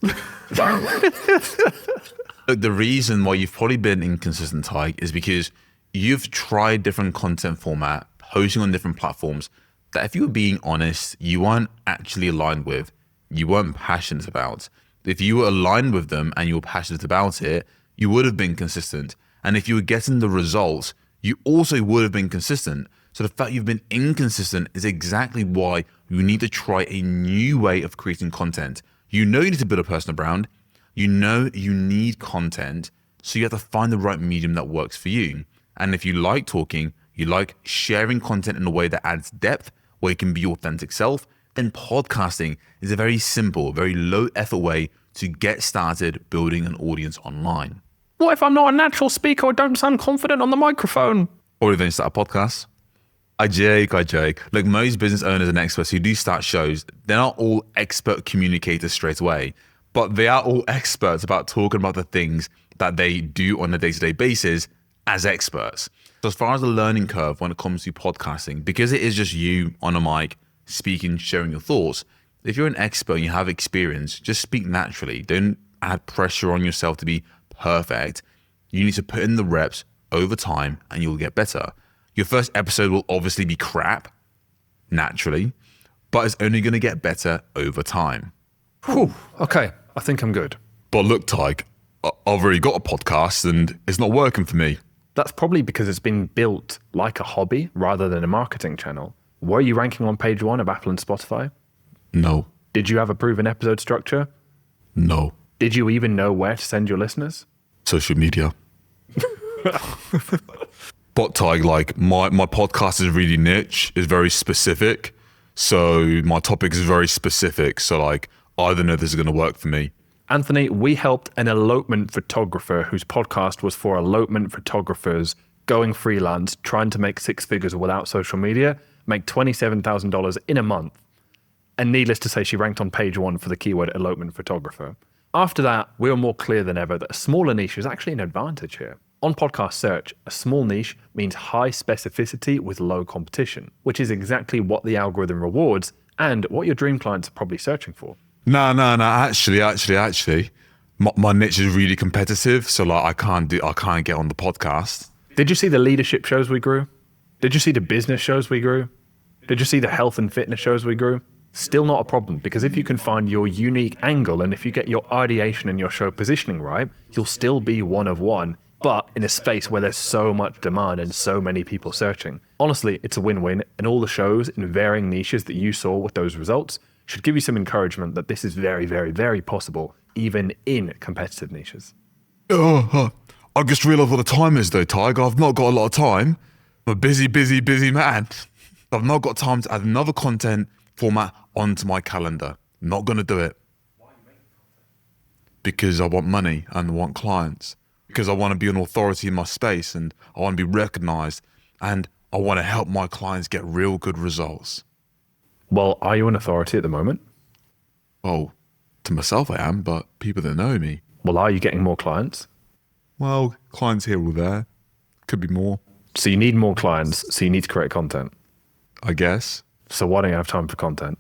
The reason why you've probably been inconsistent, Ty, is because you've tried different content format, posting on different platforms that, if you were being honest, you weren't actually aligned with, you weren't passionate about. If you were aligned with them and you were passionate about it, you would have been consistent. And if you were getting the results, you also would have been consistent. So the fact you've been inconsistent is exactly why you need to try a new way of creating content. You know you need to build a personal brand. You know you need content. So you have to find the right medium that works for you. And if you like talking, you like sharing content in a way that adds depth, where you can be your authentic self, then podcasting is a very simple, very low effort way to get started building an audience online. What if I'm not a natural speaker or don't sound confident on the microphone? Or even start a podcast. I joke. Look, most business owners and experts who do start shows, they're not all expert communicators straight away, but they are all experts about talking about the things that they do on a day-to-day basis as experts. So as far as the learning curve when it comes to podcasting, because it is just you on a mic, speaking, sharing your thoughts, if you're an expert and you have experience, just speak naturally. Don't add pressure on yourself to be perfect. You need to put in the reps over time and you'll get better. Your first episode will obviously be crap, naturally, but it's only going to get better over time. Whew, okay, I think I'm good. But look, Tyke, I've already got a podcast and it's not working for me. That's probably because it's been built like a hobby rather than a marketing channel. Were you ranking on page one of Apple and Spotify? No. Did you have a proven episode structure? No. Did you even know where to send your listeners? Social media. But Tyke, like my podcast is really niche, is very specific. So my topic is very specific. So like, I don't know if this is going to work for me. Anthony, we helped an elopement photographer whose podcast was for elopement photographers going freelance, trying to make 6 figures without social media, make $27,000 in a month. And needless to say, she ranked on page one for the keyword elopement photographer. After that, we were more clear than ever that a smaller niche is actually an advantage here. On podcast search, a small niche means high specificity with low competition, which is exactly what the algorithm rewards and what your dream clients are probably searching for. No. Actually, my niche is really competitive. So like, I can't get on the podcast. Did you see the leadership shows we grew? Did you see the business shows we grew? Did you see the health and fitness shows we grew? Still not a problem, because if you can find your unique angle and if you get your ideation and your show positioning right, you'll still be one of one, but in a space where there's so much demand and so many people searching. Honestly, it's a win-win, and all the shows in varying niches that you saw with those results should give you some encouragement that this is very, very, very possible, even in competitive niches. I just realised what the time is though, Tyke. I've not got a lot of time. I'm a busy man. I've not got time to add another content format onto my calendar. Not going to do it. Why are you making content? Because I want money and I want clients. Because I want to be an authority in my space and I want to be recognized and I want to help my clients get real good results. Well, are you an authority at the moment? Well, to myself I am, but people that know me. Well, are you getting more clients? Well, clients here or there. Could be more. So you need more clients, so you need to create content. I guess. So why don't you have time for content?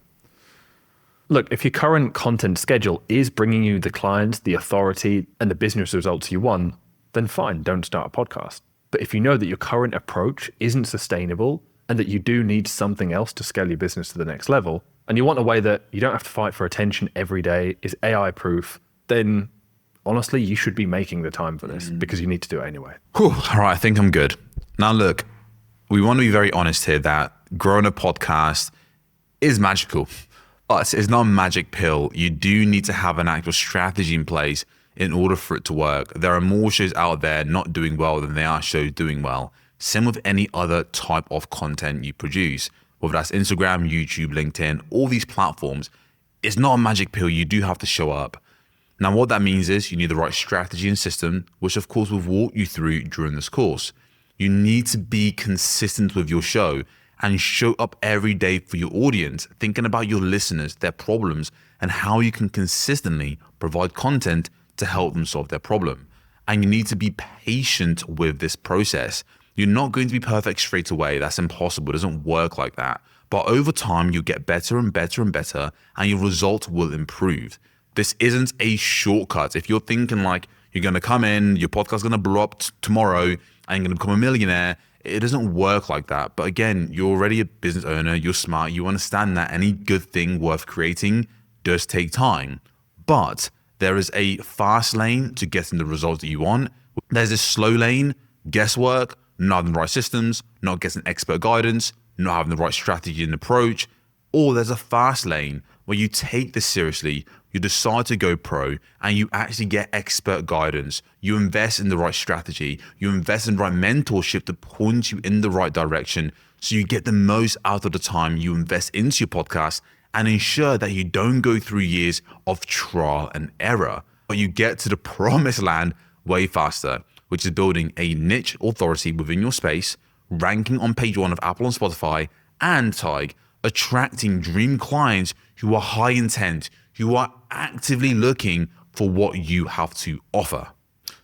Look, if your current content schedule is bringing you the clients, the authority, and the business results you want, then fine, don't start a podcast. But if you know that your current approach isn't sustainable and that you do need something else to scale your business to the next level, and you want a way that you don't have to fight for attention every day, is AI proof, then honestly, you should be making the time for this because you need to do it anyway. Whew, all right, I think I'm good. Now look, we want to be very honest here that growing a podcast is magical, but it's not a magic pill. You do need to have an actual strategy in place in order for it to work. There are more shows out there not doing well than there are shows doing well. Same with any other type of content you produce, whether that's Instagram, YouTube, LinkedIn, all these platforms. It's not a magic pill. You do have to show up. Now, what that means is you need the right strategy and system, which of course we'll walk you through during this course. You need to be consistent with your show and show up every day for your audience, thinking about your listeners, their problems, and how you can consistently provide content to help them solve their problem. And you need to be patient with this process. You're not going to be perfect straight away. That's impossible. It doesn't work like that. But over time, you'll get better and better and better, and your results will improve. This isn't a shortcut. If you're thinking like you're going to come in, your podcast's going to blow up tomorrow, and you're going to become a millionaire, it doesn't work like that. But again, you're already a business owner. You're smart. You understand that any good thing worth creating does take time. But there is a fast lane to getting the results that you want. There's a slow lane, guesswork, not having the right systems, not getting expert guidance, not having the right strategy and approach. Or there's a fast lane where you take this seriously, you decide to go pro, and you actually get expert guidance. You invest in the right strategy, you invest in the right mentorship to point you in the right direction so you get the most out of the time you invest into your podcast, and ensure that you don't go through years of trial and error, but you get to the promised land way faster, which is building a niche authority within your space, ranking on page 1 of Apple and Spotify, and Tig, attracting dream clients who are high intent, who are actively looking for what you have to offer.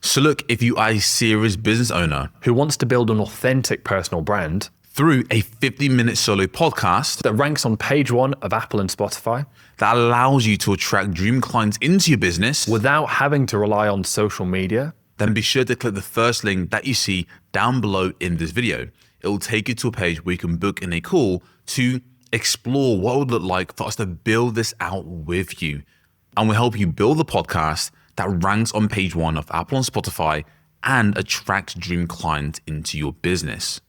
So look, if you are a serious business owner who wants to build an authentic personal brand through a 50-minute solo podcast that ranks on page 1 of Apple and Spotify, that allows you to attract dream clients into your business without having to rely on social media, then be sure to click the first link that you see down below in this video. It will take you to a page where you can book in a call to explore what it would look like for us to build this out with you. And we'll help you build a podcast that ranks on page 1 of Apple and Spotify and attracts dream clients into your business.